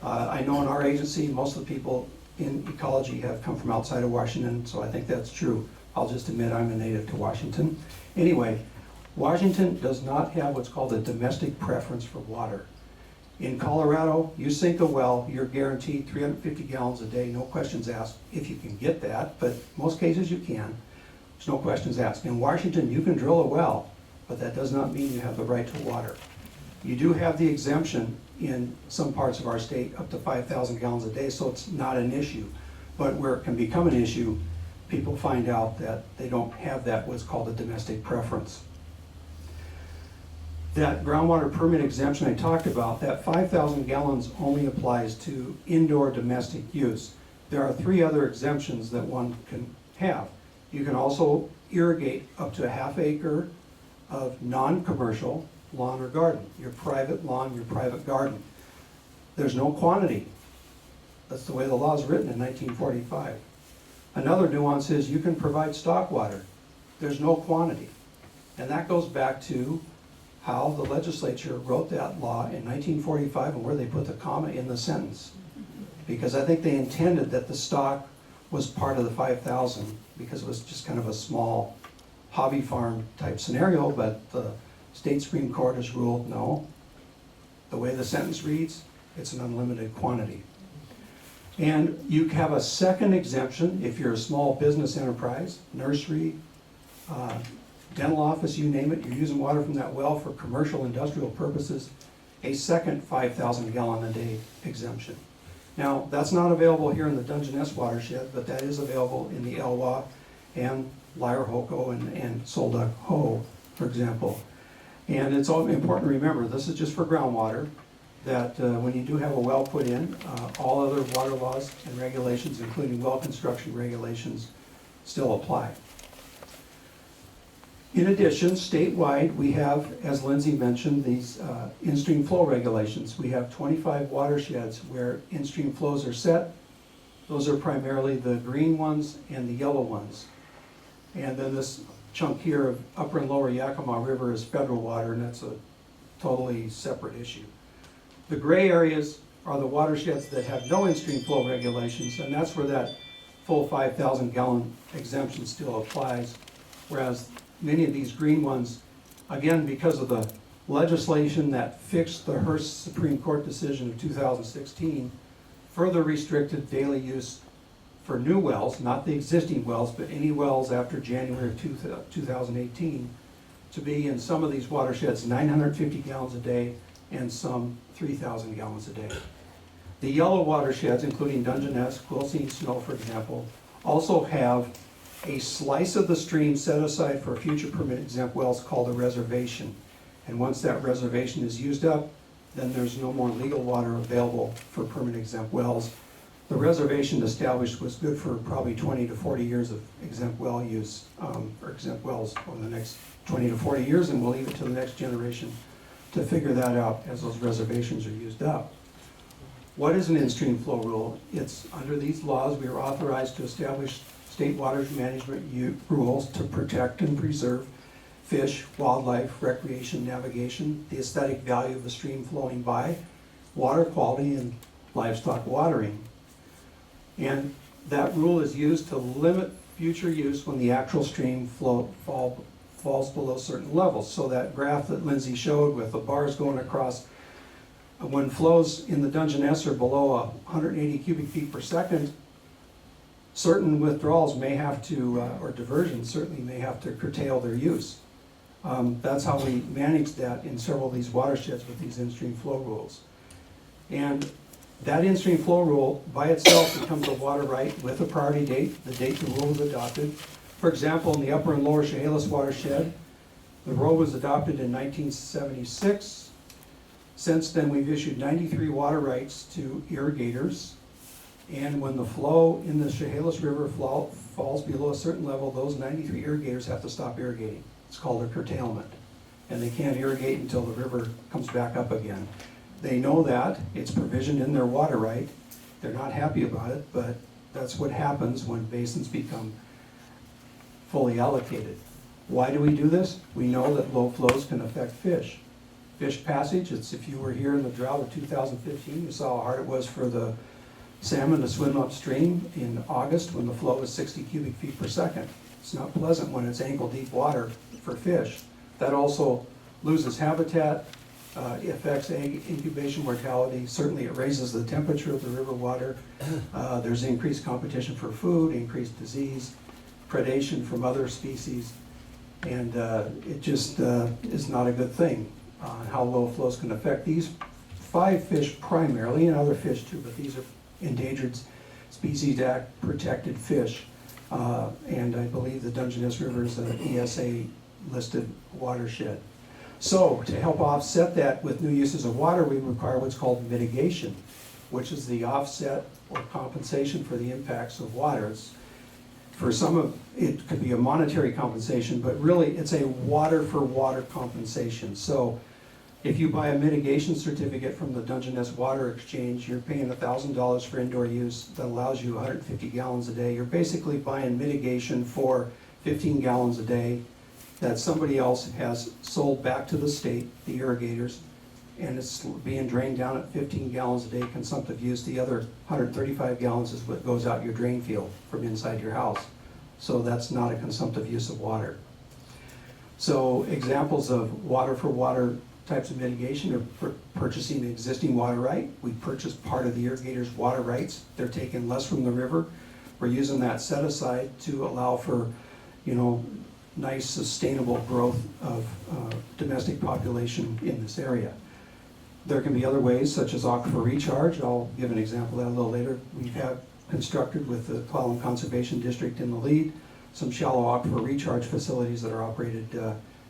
I know in our agency, most of the people in Ecology have come from outside of Washington, so I think that's true. I'll just admit I'm a native to Washington. Anyway, Washington does not have what's called a domestic preference for water. In Colorado, you sink a well, you're guaranteed 350 gallons a day, no questions asked, if you can get that, but most cases you can. There's no questions asked. In Washington, you can drill a well, but that does not mean you have the right to water. You do have the exemption in some parts of our state up to 5,000 gallons a day, so it's not an issue. But where it can become an issue, people find out that they don't have that, what's called a domestic preference. That groundwater permit exemption I talked about, that 5,000 gallons only applies to indoor domestic use. There are 3 other exemptions that one can have. You can also irrigate up to a ½ acre of non-commercial lawn or garden, your private lawn, your private garden. There's no quantity. That's the way the law is written in 1945. Another nuance is you can provide stock water. There's no quantity. And that goes back to how the legislature wrote that law in 1945 and where they put the comma in the sentence. Because I think they intended that the stock was part of the 5,000 because it was just kind of a small hobby farm type scenario, but the state Supreme Court has ruled no. The way the sentence reads, it's an unlimited quantity. And you have a second exemption if you're a small business enterprise, nursery, dental office, you name it, you're using water from that well for commercial industrial purposes, a second 5,000 gallon a day exemption. Now, that's not available here in the Dungeness watershed, but that is available in the Elwha and Lyre-Hoko and Solduck-Ho, for example. And it's all important to remember, this is just for groundwater, that when you do have a well put in, all other water laws and regulations, including well construction regulations, still apply. In addition, statewide, we have, as Lindsey mentioned, these in-stream flow regulations. We have 25 watersheds where in-stream flows are set. Those are primarily the green ones and the yellow ones. And then this chunk here of upper and lower Yakima River is federal water, and that's a totally separate issue. The gray areas are the watersheds that have no in-stream flow regulations, and that's where that full 5,000 gallon exemption still applies, whereas many of these green ones, again, because of the legislation that fixed the Hearst Supreme Court decision of 2016, further restricted daily use for new wells, not the existing wells, but any wells after January of 2018, to be in some of these watersheds 950 gallons a day and some 3,000 gallons a day. The yellow watersheds, including Dungeness, Quilcene, Snow, for example, also have a slice of the stream set aside for future permit exempt wells called a reservation. And once that reservation is used up, then there's no more legal water available for permit exempt wells. The reservation established was good for probably 20 to 40 years of exempt well use, or exempt wells over the next 20 to 40 years, and we'll leave it to the next generation to figure that out as those reservations are used up. What is an in-stream flow rule? It's under these laws, we are authorized to establish state water management rules to protect and preserve fish, wildlife, recreation, navigation, the aesthetic value of the stream flowing by, water quality, and livestock watering. And that rule is used to limit future use when the actual stream falls below certain levels. So that graph that Lindsey showed with the bars going across, when flows in the Dungeness are below 180 cubic feet per second, certain withdrawals may have to, or diversions certainly may have to curtail their use. That's how we manage that in several of these watersheds with these in-stream flow rules. And that in-stream flow rule by itself becomes a water right with a priority date, the date the rule was adopted. For example, in the upper and lower Chehalis watershed, the rule was adopted in 1976. Since then, we've issued 93 water rights to irrigators And when the flow in the Chehalis River falls below a certain level, those 93 irrigators have to stop irrigating. It's called a curtailment. And they can't irrigate until the river comes back up again. They know that, it's provisioned in their water right. They're not happy about it, but that's what happens when basins become fully allocated. Why do we do this? We know that low flows can affect fish. Fish passage, it's if you were here in the drought of 2015, you saw how hard it was for the salmon to swim upstream in August when the flow was 60 cubic feet per second. It's not pleasant when it's ankle deep water for fish. That also loses habitat, affects egg incubation mortality. Certainly it raises the temperature of the river water. There's increased competition for food, increased disease, predation from other species, and it just is not a good thing on how low flows can affect these 5 fish primarily, and other fish too, but these are Endangered Species Act protected fish. And I believe the Dungeness River is an ESA listed watershed. So to help offset that with new uses of water, we require what's called mitigation, which is the offset or compensation for the impacts of water. It's, for some of it could be a monetary compensation, but really it's a water for water compensation. So if you buy a mitigation certificate from the Dungeness Water Exchange, you're paying $1,000 for indoor use that allows you 150 gallons a day. You're basically buying mitigation for 15 gallons a day that somebody else has sold back to the state, the irrigators, and it's being drained down at 15 gallons a day consumptive use. The other 135 gallons is what goes out your drain field from inside your house. So that's not a consumptive use of water. So examples of water for water types of mitigation are purchasing an existing water right. We purchase part of the irrigator's water rights. They're taking less from the river. We're using that set aside to allow for, nice sustainable growth of domestic population in this area. There can be other ways, such as aquifer recharge. I'll give an example of that a little later. We have constructed with the Clallam Conservation District in the lead some shallow aquifer recharge facilities that are operated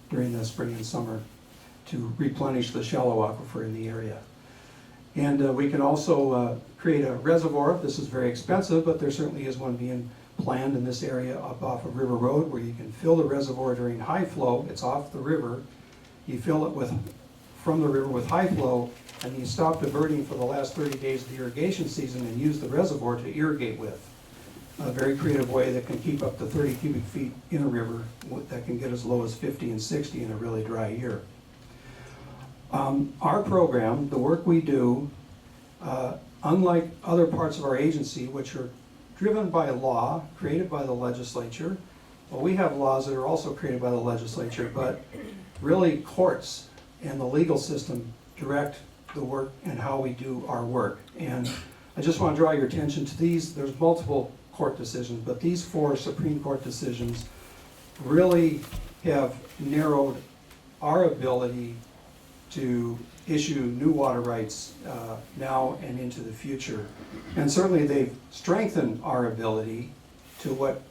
during the spring and summer to replenish the shallow aquifer in the area. And we can also create a reservoir. This is very expensive, but there certainly is one being planned in this area up off of River Road where you can fill the reservoir during high flow. It's off the river. You fill it from the river with high flow, and you stop diverting for the last 30 days of the irrigation season and use the reservoir to irrigate with. A very creative way that can keep up to 30 cubic feet in a river that can get as low as 50 and 60 in a really dry year. Our program, the work we do, unlike other parts of our agency, which are driven by law, created by the legislature, well, we have laws that are also created by the legislature, but really courts and the legal system direct the work and how we do our work. And I just want to draw your attention to these. There's multiple court decisions, but these 4 Supreme Court decisions really have narrowed our ability to issue new water rights now and into the future. And certainly they've strengthened our ability to what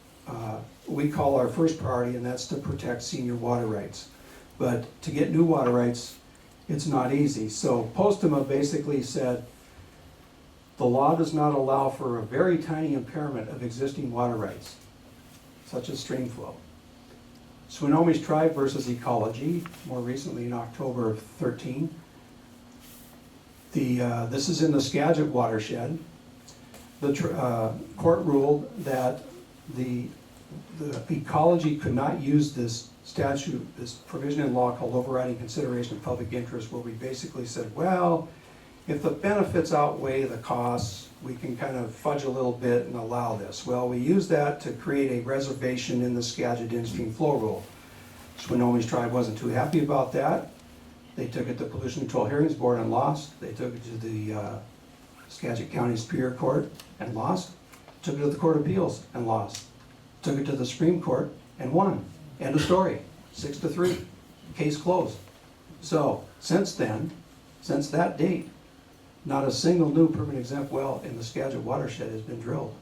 we call our first priority, and that's to protect senior water rights. But to get new water rights, it's not easy. So Postema basically said, the law does not allow for a very tiny impairment of existing water rights, such as stream flow. Swinomish Tribe versus Ecology, more recently in October of 13. This is in the Skagit watershed. The court ruled that the Ecology could not use this statute, this provision in law called overriding consideration of public interest, where we basically said, well, if the benefits outweigh the costs, we can kind of fudge a little bit and allow this. Well, we used that to create a reservation in the Skagit in-stream flow rule. Swinomish Tribe wasn't too happy about that. They took it to Pollution Control Hearings Board and lost. They took it to the Skagit County Superior Court and lost. Took it to the Court of Appeals and lost. Took it to the Supreme Court and won. End of story. 6-3. Case closed. So since then, since that date, not a single new permanent exempt well in the Skagit watershed has been drilled.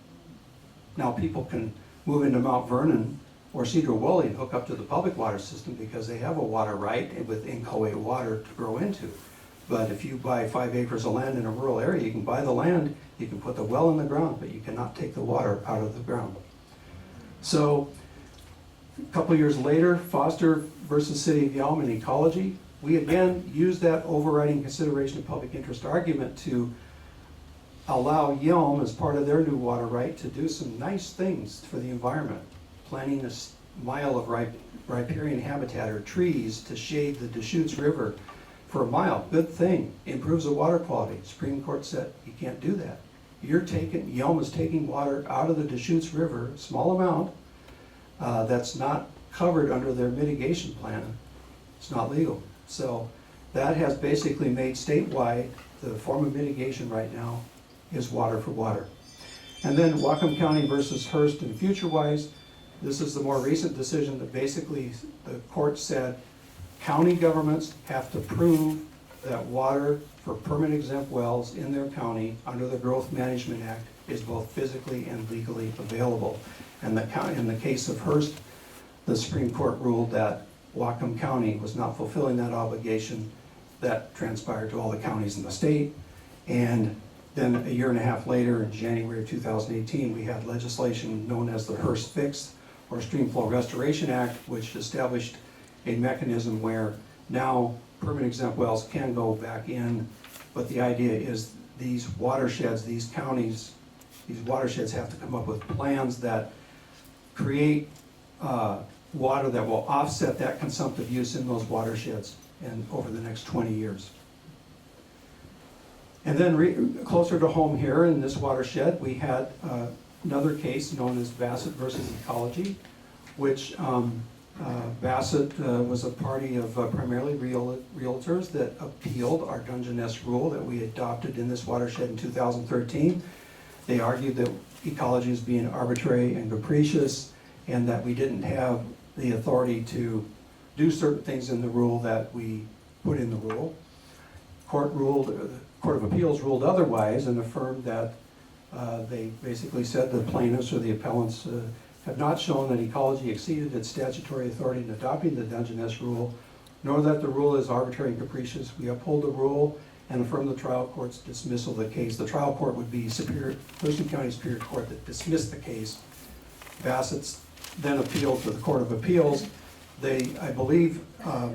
Now people can move into Mount Vernon or Cedar Woolley and hook up to the public water system because they have a water right with inchoate water to grow into. But if you buy 5 acres of land in a rural area, you can buy the land, you can put the well in the ground, but you cannot take the water out of the ground. So a couple years later, Foster versus City of Yelm and Ecology, we again used that overriding consideration of public interest argument to allow Yelm, as part of their new water right, to do some nice things for the environment, planting a mile of riparian habitat or trees to shade the Deschutes River for a mile. Good thing, improves the water quality. Supreme Court said you can't do that. Yelm is taking water out of the Deschutes River, small amount, that's not covered under their mitigation plan. It's not legal. So that has basically made statewide the form of mitigation right now is water for water. And then Whatcom County versus Hearst and FutureWise, this is the more recent decision that basically the court said county governments have to prove that water for permit exempt wells in their county under the Growth Management Act is both physically and legally available. And in the case of Hearst, the Supreme Court ruled that Whatcom County was not fulfilling that obligation. That transpired to all the counties in the state. And then a year and a half later, in January of 2018, we had legislation known as the Hearst Fix, or Stream Flow Restoration Act, which established a mechanism where now permit exempt wells can go back in, but the idea is these watersheds, these counties, these watersheds have to come up with plans that create water that will offset that consumptive use in those watersheds and over the next 20 years. And then closer to home here in this watershed, we had another case known as Bassett versus Ecology, which Bassett was a party of primarily realtors that appealed our Dungeness rule that we adopted in this watershed in 2013. They argued that ecology is being arbitrary and capricious and that we didn't have the authority to do certain things in the rule that we put in the rule. The Court of Appeals ruled otherwise and affirmed that they basically said the plaintiffs or the appellants have not shown that ecology exceeded its statutory authority in adopting the Dungeness rule, nor that the rule is arbitrary and capricious. We uphold the rule and affirm the trial court's dismissal of the case. The trial court would be Thurston County Superior Court that dismissed the case. Bassett's then appealed to the Court of Appeals. They, I believe,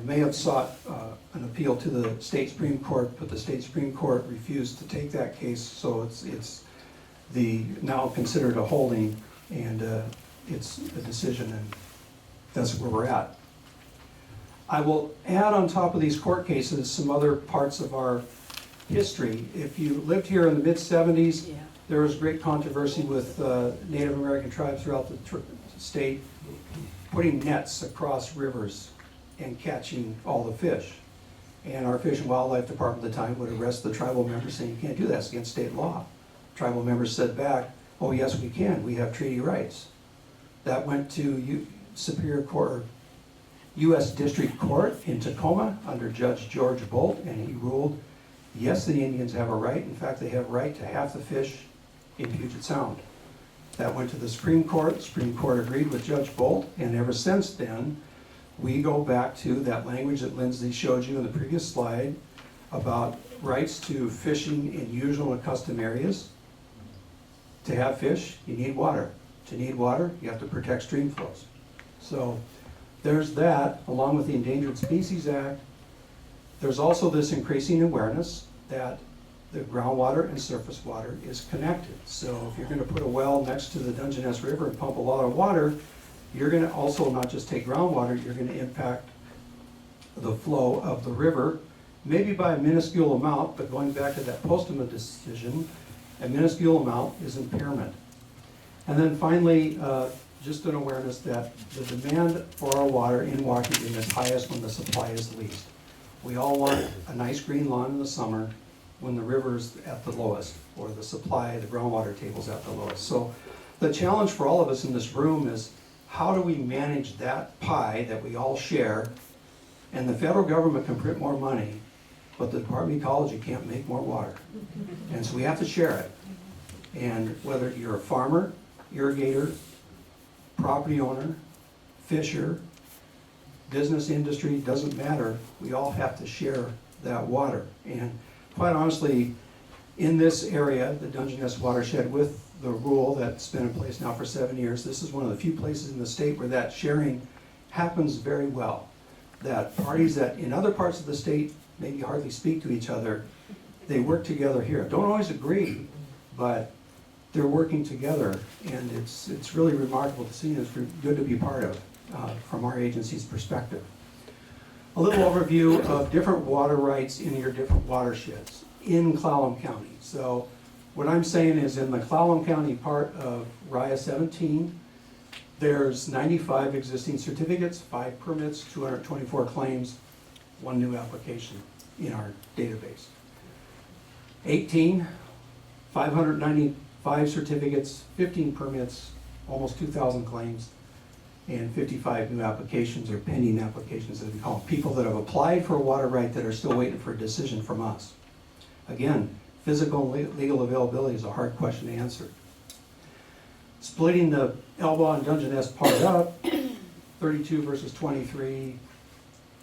may have sought an appeal to the state Supreme Court, but the state Supreme Court refused to take that case, so it's now considered a holding, and it's a decision, and that's where we're at. I will add on top of these court cases some other parts of our history. If you lived here in the mid-70s,
Yeah.
there was great controversy with Native American tribes throughout the state putting nets across rivers and catching all the fish. And our Fish and Wildlife Department at the time would arrest the tribal members saying, you can't do that, it's against state law. Tribal members said back, oh yes we can, we have treaty rights. That went to Superior Court, or U.S. District Court in Tacoma under Judge George Bolt, and he ruled, yes, the Indians have a right. In fact, they have a right to half the fish in Puget Sound. That went to the Supreme Court. The Supreme Court agreed with Judge Bolt, and ever since then, we go back to that language that Lindsey showed you in the previous slide about rights to fishing in usual and custom areas. To have fish, you need water. To need water, you have to protect stream flows. So there's that, along with the Endangered Species Act. There's also this increasing awareness that the groundwater and surface water is connected. So if you're going to put a well next to the Dungeness River and pump a lot of water, you're going to also not just take groundwater, you're going to impact the flow of the river, maybe by a minuscule amount, but going back to that Postema decision, a minuscule amount is impairment. And then finally, just an awareness that the demand for our water in Washington is highest when the supply is least. We all want a nice green lawn in the summer when the river's at the lowest, or the supply, the groundwater table's at the lowest. So the challenge for all of us in this room is how do we manage that pie that we all share? And the federal government can print more money, but the Department of Ecology can't make more water. And so we have to share it. And whether you're a farmer, irrigator, property owner, fisher, business industry, doesn't matter. We all have to share that water. And quite honestly, in this area, the Dungeness watershed, with the rule that's been in place now for 7 years, this is one of the few places in the state where that sharing happens very well. That parties that in other parts of the state maybe hardly speak to each other, they work together here. Don't always agree, but they're working together, and it's really remarkable to see, and it's good to be part of from our agency's perspective. A little overview of different water rights in your different watersheds in Clallam County. So what I'm saying is in the Clallam County part of RIA 17, there's 95 existing certificates, 5 permits, 224 claims, 1 new application in our database. 18, 595 certificates, 15 permits, almost 2,000 claims, and 55 new applications, or pending applications as we call them, people that have applied for a water right that are still waiting for a decision from us. Again, physical and legal availability is a hard question to answer. Splitting the Elba and Dungeness part up, 32 versus 23,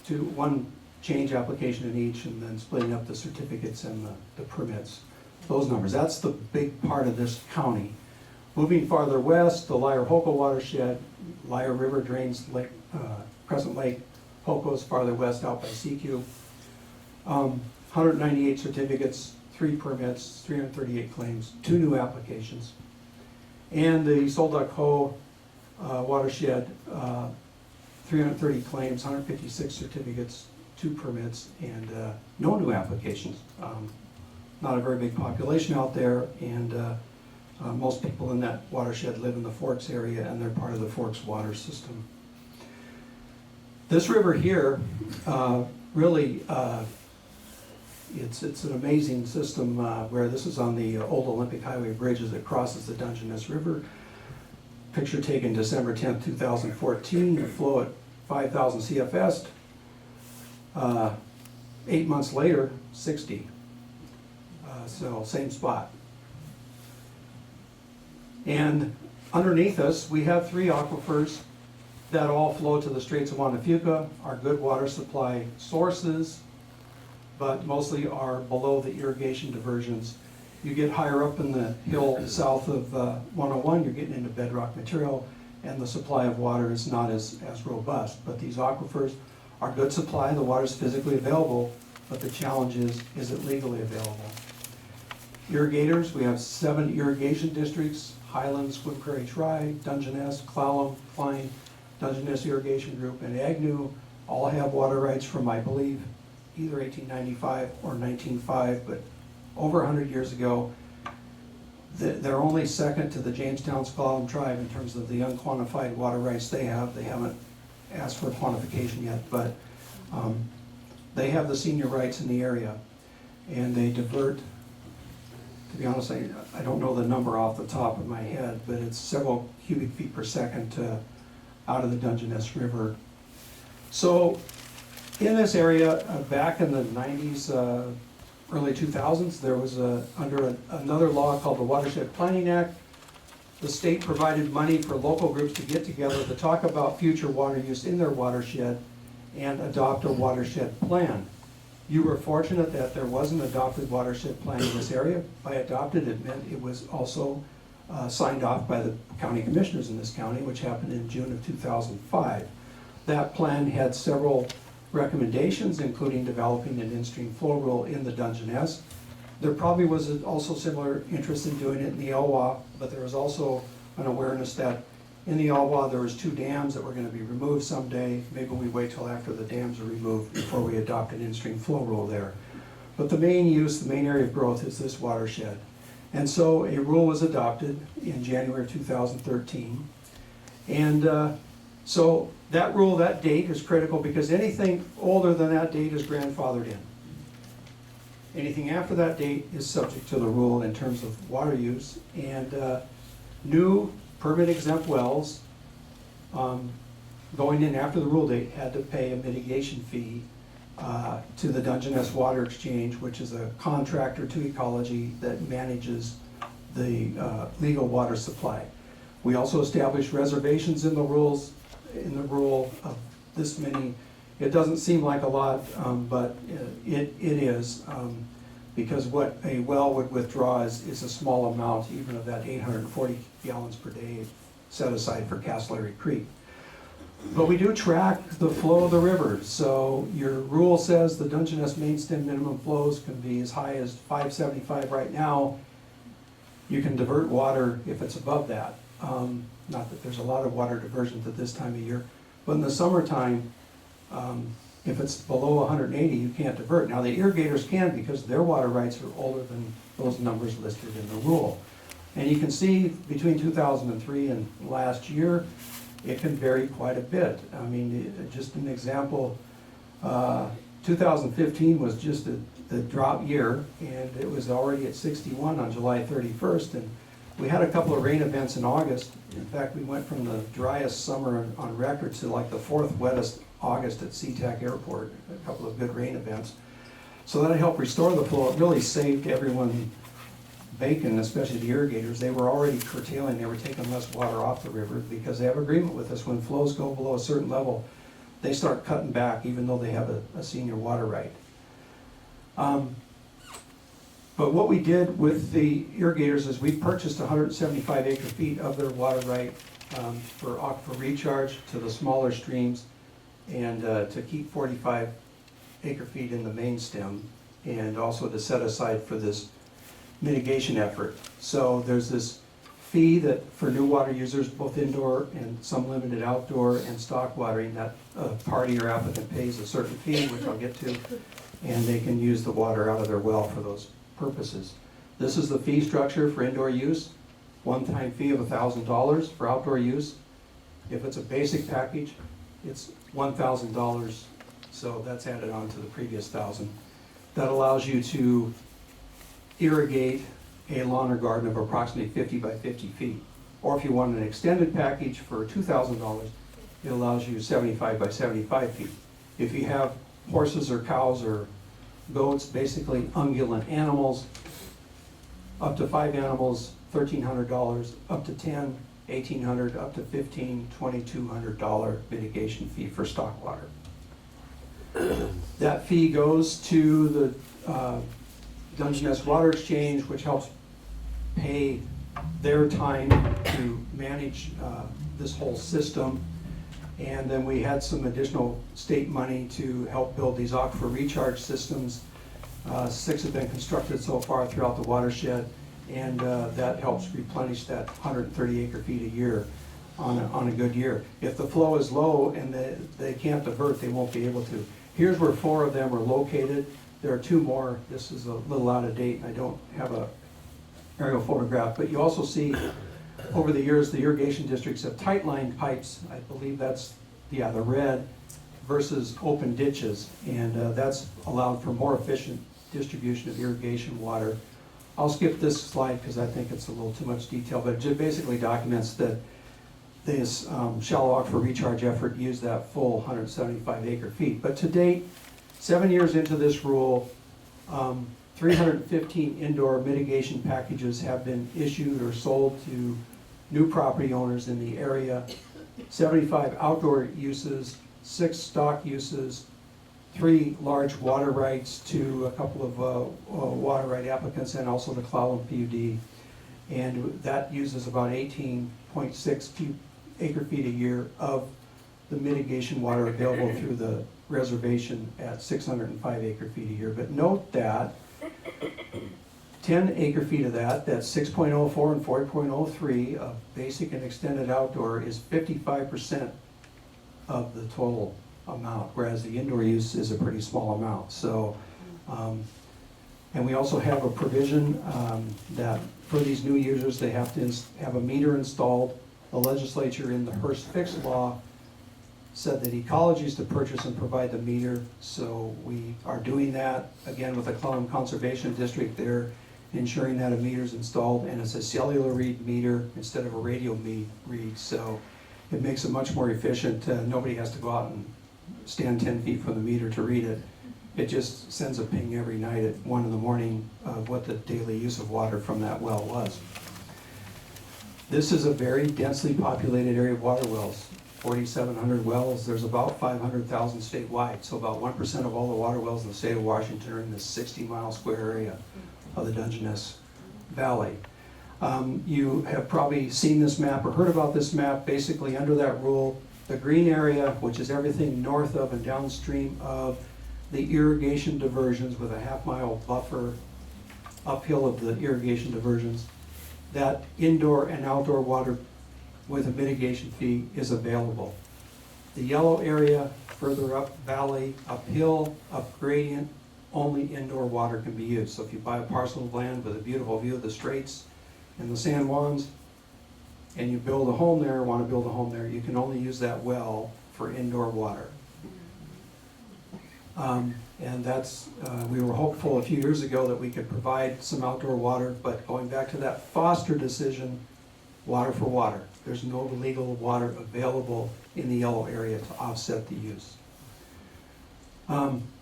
to 1 change application in each, and then splitting up the certificates and the permits. Those numbers, that's the big part of this county. Moving farther west, the Liar-Hoco watershed, Liar River drains Lake, Crescent Lake, Hoco's farther west out by CQ. 198 certificates, 3 permits, 338 claims, 2 new applications. And the Solduck-Ho watershed, 330 claims, 156 certificates, 2 permits, and no new applications. Not a very big population out there, and most people in that watershed live in the Forks area, and they're part of the Forks water system. This river here, really, it's an amazing system where this is on the old Olympic Highway bridge as it crosses the Dungeness River. Picture taken December 10th, 2014, the flow at 5,000 CFS. 8 months later, 60. So same spot. And underneath us, we have 3 aquifers that all flow to the Straits of Juan de Fuca, are good water supply sources, but mostly are below the irrigation diversions. You get higher up in the hill south of 101, you're getting into bedrock material, and the supply of water is not as robust. But these aquifers are good supply, the water is physically available, but the challenge is it legally available? Irrigators, we have 7 irrigation districts: Highlands, Wood Prairie Tri, Dungeness, Clallam, Klein, Dungeness Irrigation Group, and Agnew. All have water rights from, I believe, either 1895 or 1905, but over 100 years ago. They're only second to the Jamestown Clallam tribe in terms of the unquantified water rights they have. They haven't asked for quantification yet, but they have the senior rights in the area, and they divert, to be honest, I don't know the number off the top of my head, but it's several cubic feet per second out of the Dungeness River. So in this area, back in the 90s, early 2000s, there was under another law called the Watershed Planning Act. The state provided money for local groups to get together to talk about future water use in their watershed and adopt a watershed plan. You were fortunate that there was an adopted watershed plan in this area. By adopted, it meant it was also signed off by the county commissioners in this county, which happened in June of 2005. That plan had several recommendations, including developing an in-stream flow rule in the Dungeness. There probably was also similar interest in doing it in the Elwha, but there was also an awareness that in the Elwha there was 2 dams that were going to be removed someday. Maybe we wait till after the dams are removed before we adopt an in-stream flow rule there. But the main use, the main area of growth is this watershed. And so a rule was adopted in January of 2013. And so that rule, that date is critical because anything older than that date is grandfathered in. Anything after that date is subject to the rule in terms of water use. And new permit exempt wells going in after the rule date had to pay a mitigation fee to the Dungeness Water Exchange, which is a contractor to Ecology that manages the legal water supply. We also established reservations in the rules, in the rule of this many It doesn't seem like a lot, but it is, because what a well would withdraw is a small amount, even of that 840 gallons per day set aside for Castleberry Creek. But we do track the flow of the river. So your rule says the Dungeness main stem minimum flows can be as high as 575 right now. You can divert water if it's above that. Not that there's a lot of water diversions at this time of year, but in the summertime, if it's below 180, you can't divert. Now the irrigators can, because their water rights are older than those numbers listed in the rule. And you can see between 2003 and last year, it can vary quite a bit. I mean, just an example, 2015 was just the drop year, and it was already at 61 on July 31st, and we had a couple of rain events in August. In fact, we went from the driest summer on record to like the 4th wettest August at SeaTac Airport, a couple of good rain events. So that helped restore the flow. It really saved everyone bacon, especially the irrigators. They were already curtailing, they were taking less water off the river because they have agreement with us. When flows go below a certain level, they start cutting back even though they have a senior water right. But what we did with the irrigators is we purchased 175 acre feet of their water right for aquifer recharge to the smaller streams, and to keep 45 acre feet in the main stem, and also to set aside for this mitigation effort. So there's this fee that for new water users, both indoor and some limited outdoor and stock watering, that party or applicant pays a certain fee, which I'll get to, and they can use the water out of their well for those purposes. This is the fee structure for indoor use. One-time fee of $1,000 for outdoor use. If it's a basic package, it's $1,000, so that's added on to the previous $1,000. That allows you to irrigate a lawn or garden of approximately 50 by 50 feet. Or if you want an extended package for $2,000, it allows you 75 by 75 feet. If you have horses or cows or goats, basically ungulate animals, up to 5 animals, $1,300, up to 10, $1,800, up to 15, $2,200 mitigation fee for stock water. That fee goes to the Dungeness Water Exchange, which helps pay their time to manage this whole system. And then we had some additional state money to help build these aquifer recharge systems. 6 have been constructed so far throughout the watershed, and that helps replenish that 130 acre feet a year on a good year. If the flow is low and they can't divert, they won't be able to. Here's where 4 of them are located. There are 2 more. This is a little out of date, and I don't have a aerial photograph, but you also see over the years the irrigation districts have tight line pipes. I believe that's, yeah, the red, versus open ditches, and that's allowed for more efficient distribution of irrigation water. I'll skip this slide because I think it's a little too much detail, but it just basically documents that this shallow aquifer recharge effort used that full 175 acre feet. But to date, 7 years into this rule, 315 indoor mitigation packages have been issued or sold to new property owners in the area, 75 outdoor uses, 6 stock uses, 3 large water rights to a couple of water right applicants, and also the Clallam PUD. And that uses about 18.6 acre feet a year of the mitigation water available through the reservation at 605 acre feet a year. But note that 10 acre feet of that, that's 6.04 and 4.03 of basic and extended outdoor, is 55% of the total amount, whereas the indoor use is a pretty small amount. So, and we also have a provision that for these new users, they have to have a meter installed. The legislature in the Hearst Fix law said that Ecology is to purchase and provide the meter, so we are doing that. Again, with the Clallam Conservation District, they're ensuring that a meter is installed, and it's a cellular read meter instead of a radio read, so it makes it much more efficient. Nobody has to go out and stand 10 feet from the meter to read it. It just sends a ping every night at 1 in the morning of what the daily use of water from that well was. This is a very densely populated area of water wells. 4,700 wells. There's about 500,000 statewide, so about 1% of all the water wells in the state of Washington are in this 60-mile square area of the Dungeness Valley. You have probably seen this map or heard about this map. Basically, under that rule, the green area, which is everything north of and downstream of the irrigation diversions with a half-mile buffer uphill of the irrigation diversions, that indoor and outdoor water with a mitigation fee is available. The yellow area further up valley, uphill, up gradient, only indoor water can be used. So if you buy a parcel of land with a beautiful view of the Straits and the San Juans, and you build a home there, want to build a home there, you can only use that well for indoor water. And that's, we were hopeful a few years ago that we could provide some outdoor water, but going back to that Foster decision, water for water. There's no legal water available in the yellow area to offset the use.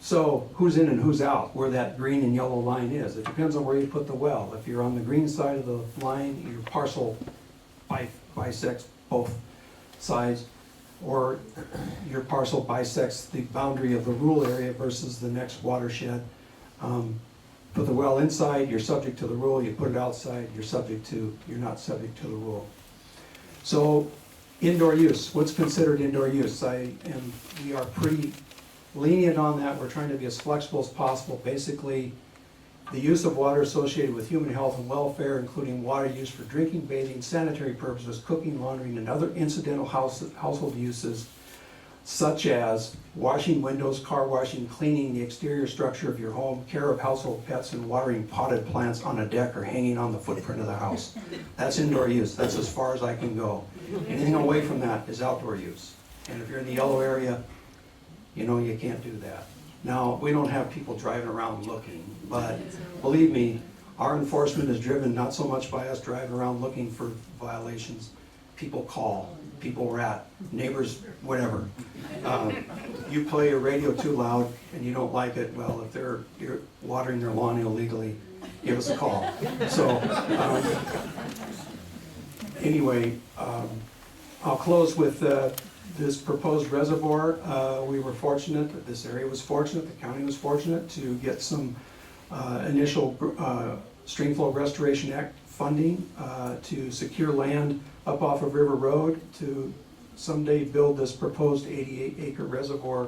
So who's in and who's out, where that green and yellow line is? It depends on where you put the well. If you're on the green side of the line, your parcel bisects both sides, or your parcel bisects the boundary of the rule area versus the next watershed. Put the well inside, you're subject to the rule. You put it outside, you're not subject to the rule. So indoor use, what's considered indoor use? We are pretty lenient on that. We're trying to be as flexible as possible. Basically, the use of water associated with human health and welfare, including water used for drinking, bathing, sanitary purposes, cooking, laundering, and other incidental household uses, such as washing windows, car washing, cleaning the exterior structure of your home, care of household pets, and watering potted plants on a deck or hanging on the footprint of the house. That's indoor use. That's as far as I can go. Anything away from that is outdoor use. And if you're in the yellow area, you know you can't do that. Now, we don't have people driving around looking, but believe me, our enforcement is driven not so much by us driving around looking for violations. People call, people rat, neighbors, whatever. You play your radio too loud and you don't like it, well, if you're watering their lawn illegally, give us a call. So, anyway, I'll close with this proposed reservoir. We were fortunate, this area was fortunate, the county was fortunate to get some initial Streamflow Restoration Act funding to secure land up off of River Road to someday build this proposed 88-acre reservoir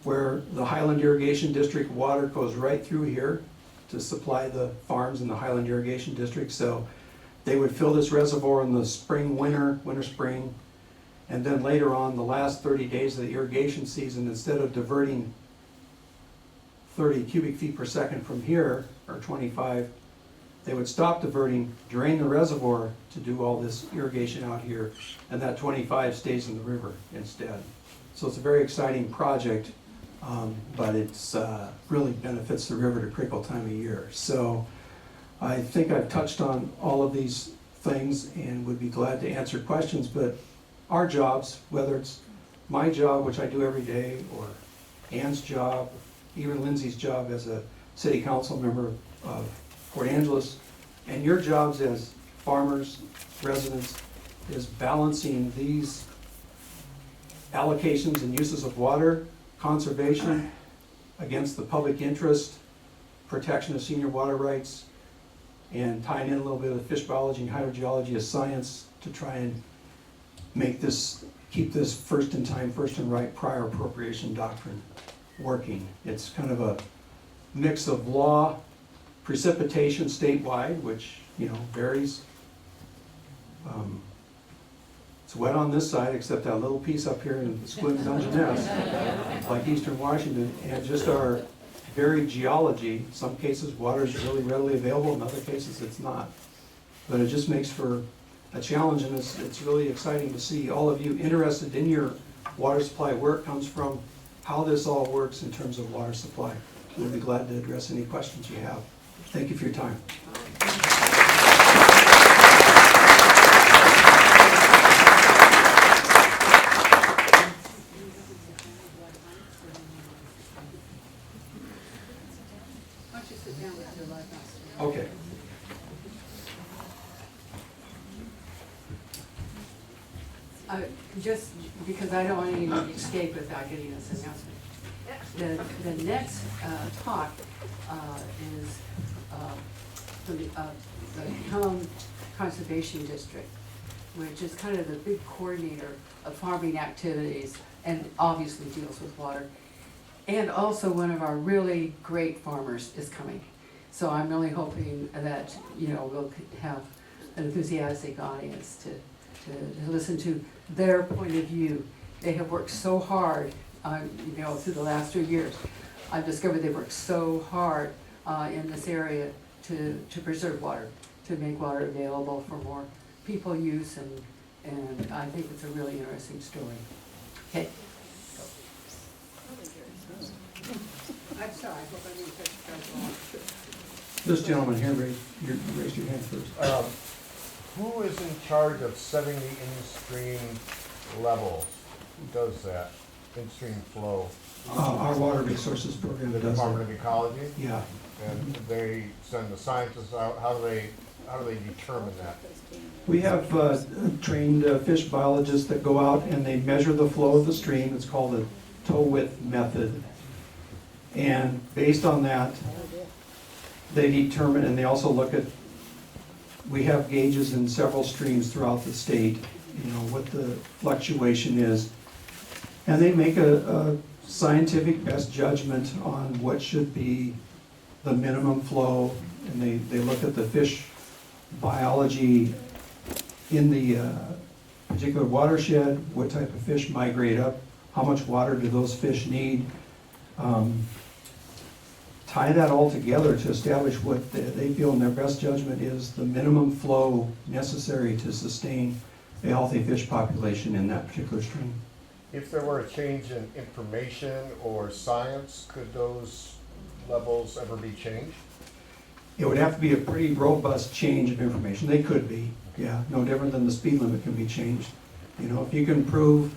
where the Highland Irrigation District water goes right through here to supply the farms in the Highland Irrigation District. So they would fill this reservoir in the spring, winter, spring, and then later on, the last 30 days of the irrigation season, instead of diverting 30 cubic feet per second from here, or 25, they would stop diverting, drain the reservoir to do all this irrigation out here, and that 25 stays in the river instead. So it's a very exciting project, but it's really benefits the river to critical time of year. So I think I've touched on all of these things and would be glad to answer questions, but our jobs, whether it's my job, which I do every day, or Ann's job, even Lindsey's job as a city council member of Port Angeles, and your jobs as farmers, residents, is balancing these allocations and uses of water, conservation against the public interest, protection of senior water rights, and tying in a little bit of fish biology and hydrogeology as science to try and make this, keep this first in time, first and right prior appropriation doctrine working. It's kind of a mix of law, precipitation statewide, which, you know, varies. It's wet on this side, except that little piece up here in the Squim Dungeness, like eastern Washington, and just our varied geology. In some cases, water is really readily available, in other cases, it's not. But it just makes for a challenge, and it's really exciting to see all of you interested in your water supply, where it comes from, how this all works in terms of water supply. We'll be glad to address any questions you have. Thank you for your time. Okay.
Just because I don't want anyone to escape without getting this announcement. The next talk is from the Helm Conservation District, which is kind of the big coordinator of farming activities and obviously deals with water. And also one of our really great farmers is coming. So I'm really hoping that, we'll have an enthusiastic audience to listen to their point of view. They have worked so hard, through the last 2 years. I've discovered they've worked so hard in this area to preserve water, to make water available for more people use, and I think it's a really interesting story. Okay. I'm sorry, I hope I didn't catch you guys wrong.
This gentleman here raised your hand first.
Who is in charge of setting the in-stream levels? Who does that? In-stream flow?
Our water resources program that does
Department
that.
of Ecology?
Yeah.
And they send the scientists out, how do they determine that?
We have trained fish biologists that go out and they measure the flow of the stream. It's called the tow width method. And based on that, they determine, and they also look at, we have gauges in several streams throughout the state, what the fluctuation is. And they make a scientific best judgment on what should be the minimum flow. And they look at the fish biology in the particular watershed, what type of fish migrate up, how much water do those fish need. Tie that all together to establish what they feel in their best judgment is the minimum flow necessary to sustain a healthy fish population in that particular stream.
If there were a change in information or science, could those levels ever be changed?
It would have to be a pretty robust change of information. They could be, yeah, no different than the speed limit can be changed. If you can prove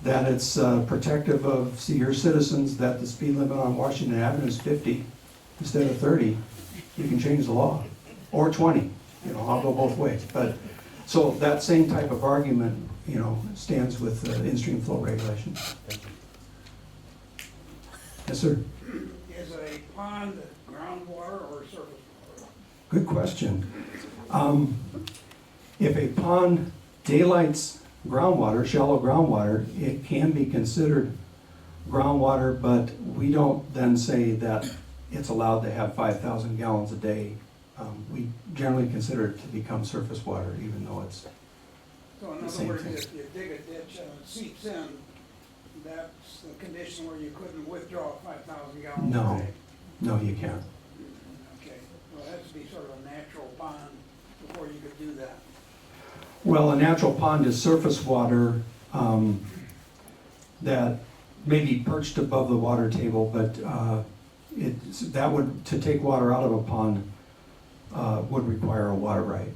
that it's protective of your citizens, that the speed limit on Washington Avenue is 50 instead of 30, you can change the law, or 20. I'll go both ways. But so that same type of argument, stands with in-stream flow regulations.
Thank you.
Yes, sir.
Is a pond groundwater or surface water?
Good question. If a pond daylights groundwater, shallow groundwater, it can be considered groundwater, but we don't then say that it's allowed to have 5,000 gallons a day. We generally consider it to become surface water, even though it's
So in
the
other
same
words,
thing.
if you dig a ditch and it seeps in, that's the condition where you couldn't withdraw 5,000 gallons
No.
a day?
No, you can't.
Okay, well, it has to be sort of a natural pond before you could do that.
Well, a natural pond is surface water that may be perched above the water table, but to take water out of a pond would require a water right.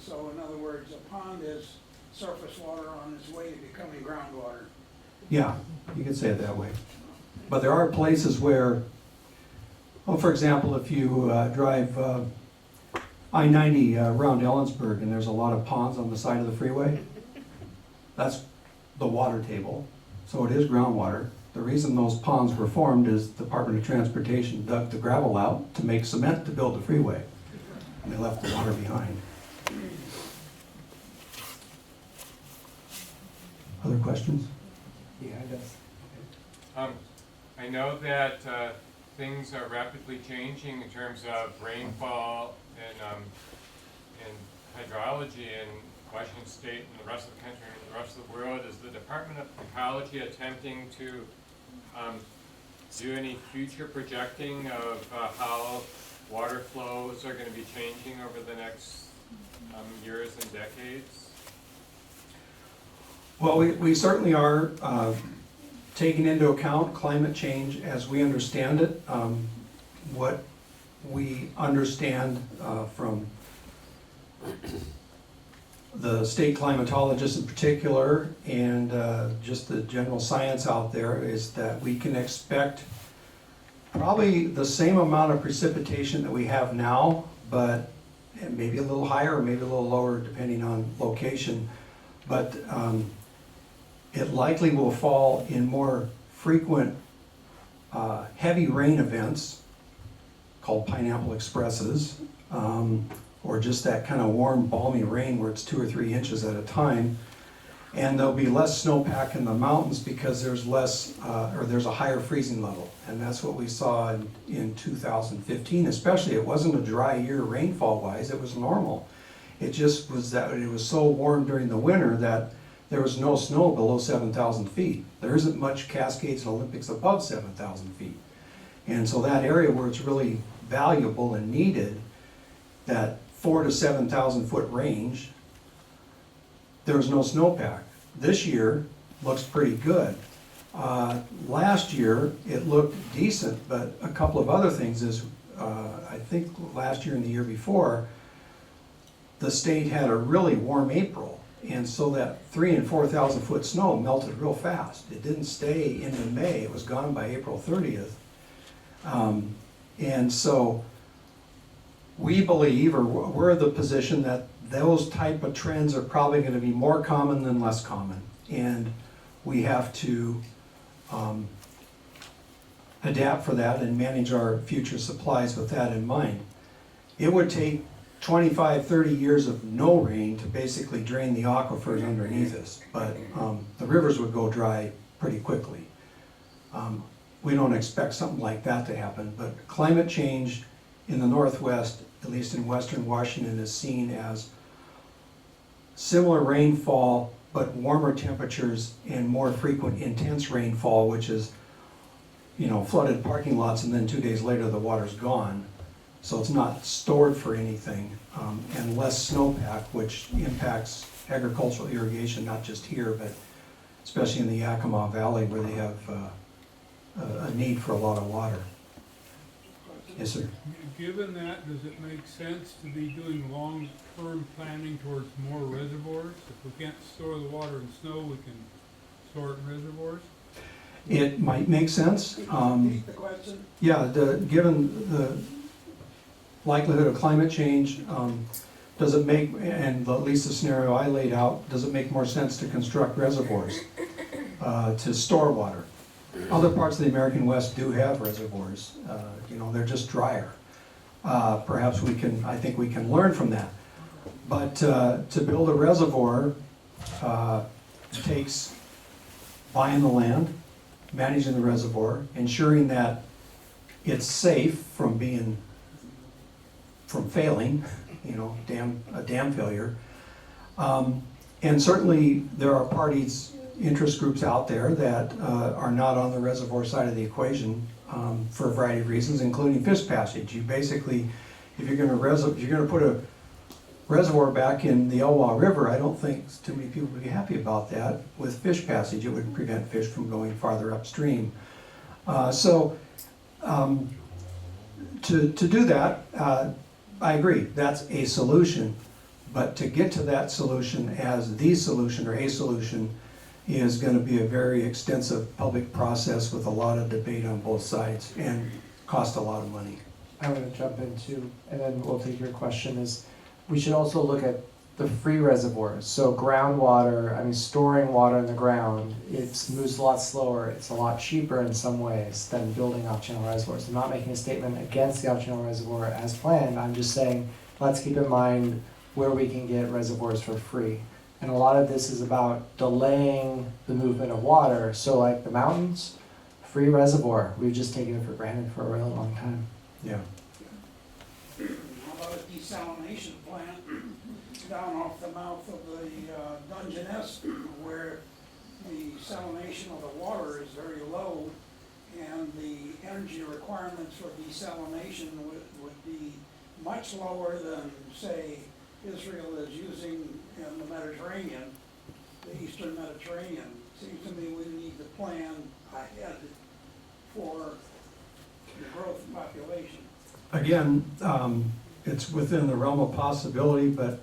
So in other words, a pond is surface water on its way to becoming groundwater.
Yeah, you could say it that way. But there are places where, for example, if you drive I-90 around Ellensburg and there's a lot of ponds on the side of the freeway, that's the water table. So it is groundwater. The reason those ponds were formed is the Department of Transportation dug the gravel out to make cement to build the freeway. And they left the water behind. Other questions?
Yeah, it does.
I know that things are rapidly changing in terms of rainfall and hydrology in Washington State and the rest of the country and the rest of the world. Is the Department of Ecology attempting to do any future projecting of how water flows are going to be changing over the next years and decades?
Well, we certainly are taking into account climate change as we understand it. What we understand from the state climatologists in particular and just the general science out there is that we can expect probably the same amount of precipitation that we have now, but maybe a little higher or maybe a little lower depending on location. But It likely will fall in more frequent heavy rain events called pineapple expresses, or just that kind of warm, balmy rain where it's 2 or 3 inches at a time. And there'll be less snowpack in the mountains because there's less, or there's a higher freezing level. And that's what we saw in 2015 especially. It wasn't a dry year rainfall wise, it was normal. It just was that it was so warm during the winter that there was no snow below 7,000 feet. There isn't much Cascades and Olympics above 7,000 feet. And so that area where it's really valuable and needed, that 4,000 to 7,000 foot range, there was no snowpack. This year looks pretty good. Last year it looked decent, but a couple of other things is, I think last year and the year before, the state had a really warm April. And so that 3,000 and 4,000 foot snow melted real fast. It didn't stay into May, it was gone by April 30th. And so we believe, or we're of the position that those type of trends are probably going to be more common than less common. And we have to adapt for that and manage our future supplies with that in mind. It would take 25, 30 years of no rain to basically drain the aquifers underneath us, but the rivers would go dry pretty quickly. We don't expect something like that to happen, but climate change in the Northwest, at least in Western Washington, is seen as similar rainfall, but warmer temperatures and more frequent intense rainfall, which is, you know, flooded parking lots and then 2 days later the water's gone. So it's not stored for anything, and less snowpack, which impacts agricultural irrigation, not just here, but especially in the Yakima Valley where they have a need for a lot of water. Yes, sir.
Given that, does it make sense to be doing long-term planning towards more reservoirs? If we can't store the water in snow, we can store it in reservoirs?
It might make sense.
Repeat the question.
Yeah, given the likelihood of climate change, does it make, and at least the scenario I laid out, does it make more sense to construct reservoirs to store water? Other parts of the American West do have reservoirs. You know, they're just drier. Perhaps I think we can learn from that. But to build a reservoir takes buying the land, managing the reservoir, ensuring that it's safe from failing, you know, a dam failure. And certainly there are parties, interest groups out there that are not on the reservoir side of the equation for a variety of reasons, including fish passage. You basically, if you're going to put a reservoir back in the Elwha River, I don't think too many people would be happy about that. With fish passage, it would prevent fish from going farther upstream. To do that, I agree, that's a solution. But to get to that solution as the solution or a solution is going to be a very extensive public process with a lot of debate on both sides and cost a lot of money.
I'm going to jump in too, and then we'll take your question. Is we should also look at the free reservoirs. So groundwater, I mean storing water in the ground, it moves a lot slower. It's a lot cheaper in some ways than building off-channel reservoirs. I'm not making a statement against the off-channel reservoir as planned. I'm just saying let's keep in mind where we can get reservoirs for free. And a lot of this is about delaying the movement of water. So like the mountains, free reservoir. We've just taken it for granted for a really long time.
Yeah.
How about a desalination plant down off the mouth of the Dungeness, where the salination of the water is very low, and the energy requirements for desalination would be much lower than, say, Israel is using in the Mediterranean, the Eastern Mediterranean. Seems to me we need to plan ahead for the growth of population.
Again, it's within the realm of possibility, but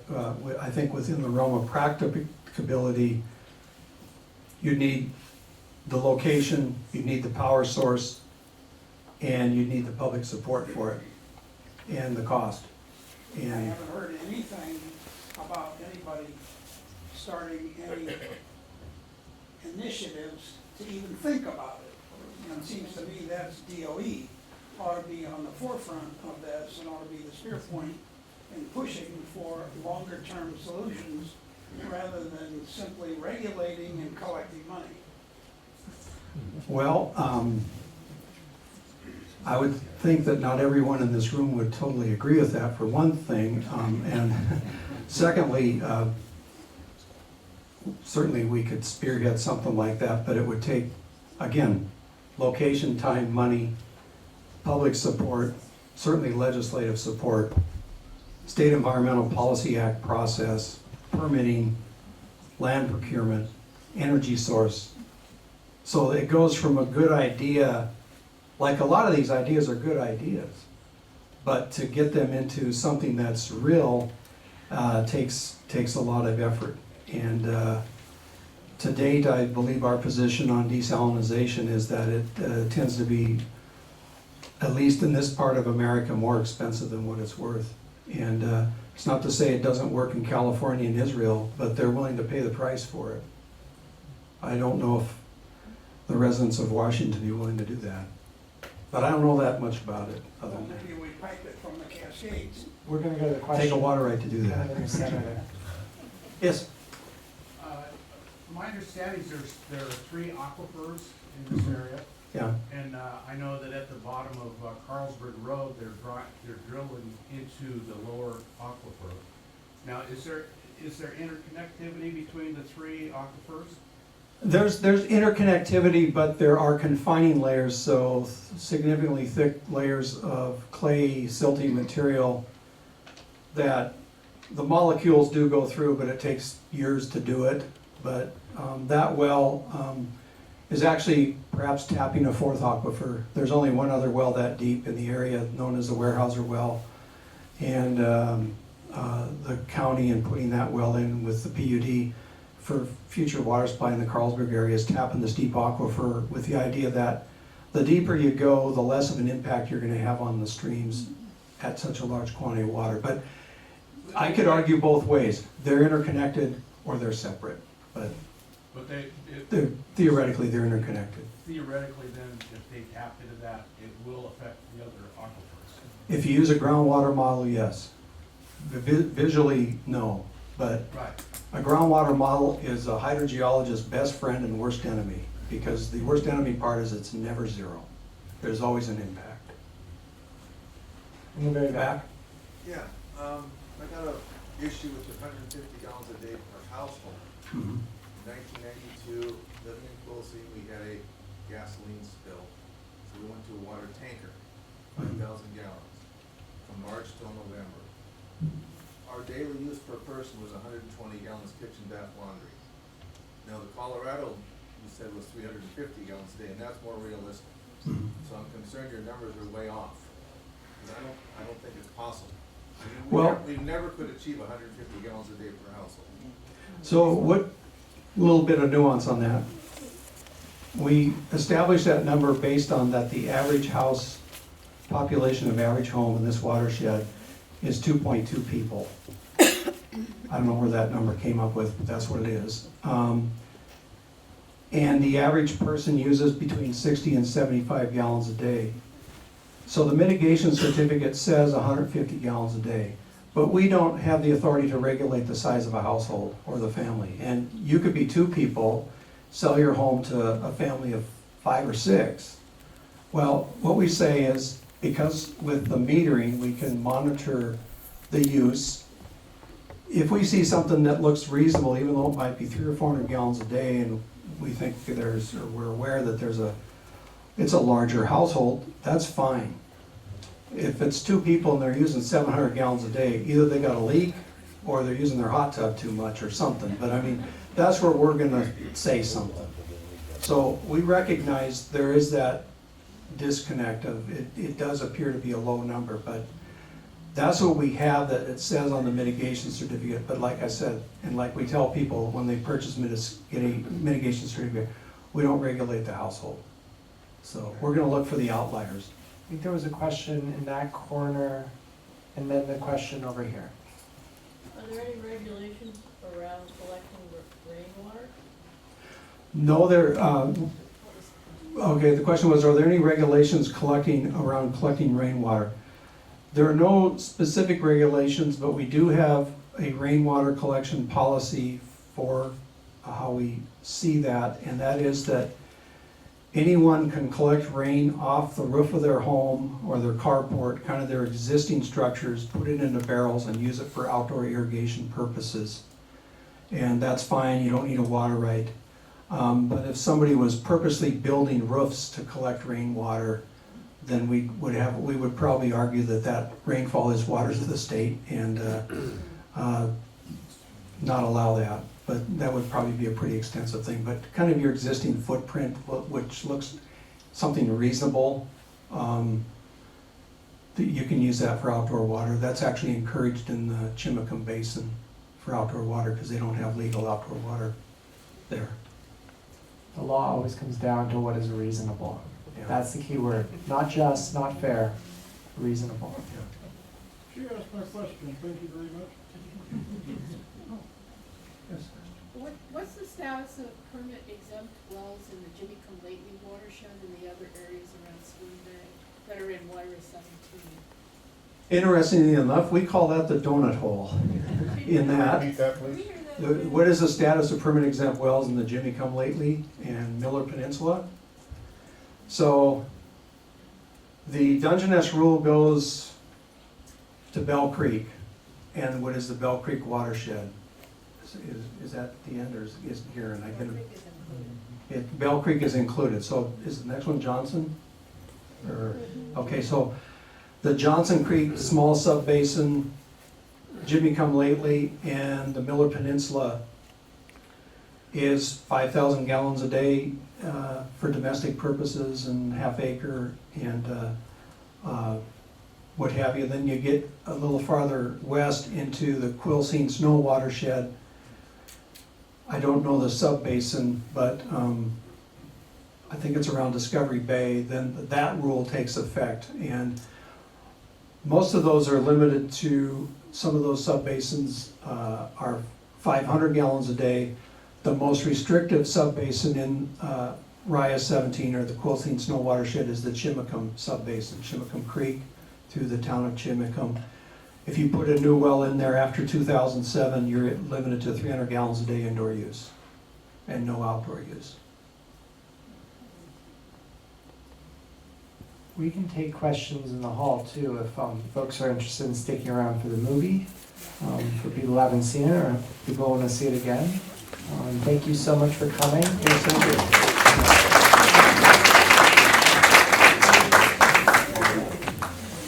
I think within the realm of practicability, you need the location, you need the power source, and you need the public support for it, and the cost.
I
And
haven't heard anything about anybody starting any initiatives to even think about it. And it seems to me that's DOE ought to be on the forefront of this and ought to be the spear point in pushing for longer-term solutions rather than simply regulating and collecting money.
Well, I would think that not everyone in this room would totally agree with that, for one thing. And secondly, certainly we could spearhead something like that, but it would take, again, location, time, money, public support, certainly legislative support, State Environmental Policy Act process, permitting, land procurement, energy source. So it goes from a good idea, like a lot of these ideas are good ideas, but to get them into something that's real takes a lot of effort. And to date, I believe our position on desalinization is that it tends to be, at least in this part of America, more expensive than what it's worth. And it's not to say it doesn't work in California and Israel, but they're willing to pay the price for it. I don't know if the residents of Washington be willing to do that. But I don't know that much about it, other
Well,
than that.
maybe we pipe it from the Cascades.
We're gonna go to the question.
Take a water right to do that.
Senator.
Yes?
My understanding is there are 3 aquifers in this area,
Yeah.
and I know that at the bottom of Carlsberg Road, they're drilling into the lower aquifer. Now, is there interconnectivity between the 3 aquifers?
There's interconnectivity, but there are confining layers, so significantly thick layers of clay, silty material that the molecules do go through, but it takes years to do it. But that well is actually perhaps tapping a 4th aquifer. There's only one other well that deep in the area, known as the Weyerhaeuser well. And the county, in putting that well in with the PUD for future water supply in the Carlsberg area, is tapping this deep aquifer with the idea that the deeper you go, the less of an impact you're going to have on the streams at such a large quantity of water. But I could argue both ways. They're interconnected or they're separate. But theoretically, they're interconnected.
Theoretically, then, if they tap into that, it will affect the other aquifers.
If you use a groundwater model, yes. Visually, no. But
Right.
a groundwater model is a hydrogeologist's best friend and worst enemy, because the worst enemy part is it's never zero. There's always an impact.
In the very back.
Yeah, I got an issue with the 150 gallons a day per household.
Mhm.
In 1992, living in Quilcene, we had a gasoline spill. So we went to a water tanker, 5,000 gallons, from March till November. Our daily use per person was 120 gallons kitchen, bath, laundry. Now, the Colorado, you said, was 350 gallons a day, and that's more realistic.
Mhm.
So I'm concerned your numbers are way off. 'Cause I don't think it's possible.
Well-
We never could achieve 150 gallons a day per household.
So what, a little bit of nuance on that. We established that number based on that the average house population of average home in this watershed is 2.2 people. I don't know where that number came up with, but that's what it is. And the average person uses between 60 and 75 gallons a day. So the mitigation certificate says 150 gallons a day. But we don't have the authority to regulate the size of a household or the family. And you could be 2 people, sell your home to a family of 5 or 6. Well, what we say is, because with the metering, we can monitor the use. If we see something that looks reasonable, even though it might be 300 or 400 gallons a day, and we think or we're aware that it's a larger household, that's fine. If it's 2 people and they're using 700 gallons a day, either they got a leak or they're using their hot tub too much or something. But I mean, that's where we're gonna say something. So we recognize there is that disconnect of, it does appear to be a low number, but that's what we have that it says on the mitigation certificate. But like I said, and like we tell people when they purchase get a mitigation certificate, we don't regulate the household. So we're gonna look for the outliers.
I think there was a question in that corner, and then the question over here.
Are there any regulations around collecting rainwater?
No, okay, the question was, are there any regulations around collecting rainwater? There are no specific regulations, but we do have a rainwater collection policy for how we see that, and that is that anyone can collect rain off the roof of their home or their carport, kind of their existing structures, put it into barrels and use it for outdoor irrigation purposes. And that's fine, you don't need a water right. But if somebody was purposely building roofs to collect rainwater, then we would probably argue that rainfall is waters of the state and not allow that. But that would probably be a pretty extensive thing. But kind of your existing footprint, which looks something reasonable, you can use that for outdoor water. That's actually encouraged in the Chimacum Basin for outdoor water because they don't have legal outdoor water there.
The law always comes down to what is reasonable.
Yeah.
That's the key word. Not just, not fair, reasonable.
She asked my question, thank you very much.
Yes.
What's the status of permit exempt wells in the Jimmy Come Lately watershed and the other areas around Spoon Bay that are in Watershed 17?
Interestingly enough, we call that the donut hole in that.
Repeat that, please.
What is the status of permit exempt wells in the Jimmy Come Lately and Miller Peninsula? So the Dungeness rule goes to Bell Creek, and what is the Bell Creek watershed? Is that the end or is here? And I can. Bell Creek is included. So is the next one Johnson? Or okay, so the Johnson Creek small subbasin, Jimmy Come Lately, and the Miller Peninsula is 5,000 gallons a day for domestic purposes and half acre and what have you. Then you get a little farther west into the Quilcene Snow watershed. I don't know the subbasin, but I think it's around Discovery Bay. Then that rule takes effect, and most of those are limited to, some of those subbasins are 500 gallons a day. The most restrictive subbasin in Raya 17 or the Quilcene Snow watershed is the Chimacum subbasin, Chimacum Creek through the town of Chimacum. If you put a new well in there after 2007, you're limited to 300 gallons a day indoor use and no outdoor use.
We can take questions in the hall too if folks are interested in sticking around for the movie. For people who haven't seen it or people who want to see it again. Thank you so much for coming.
Yes, thank you.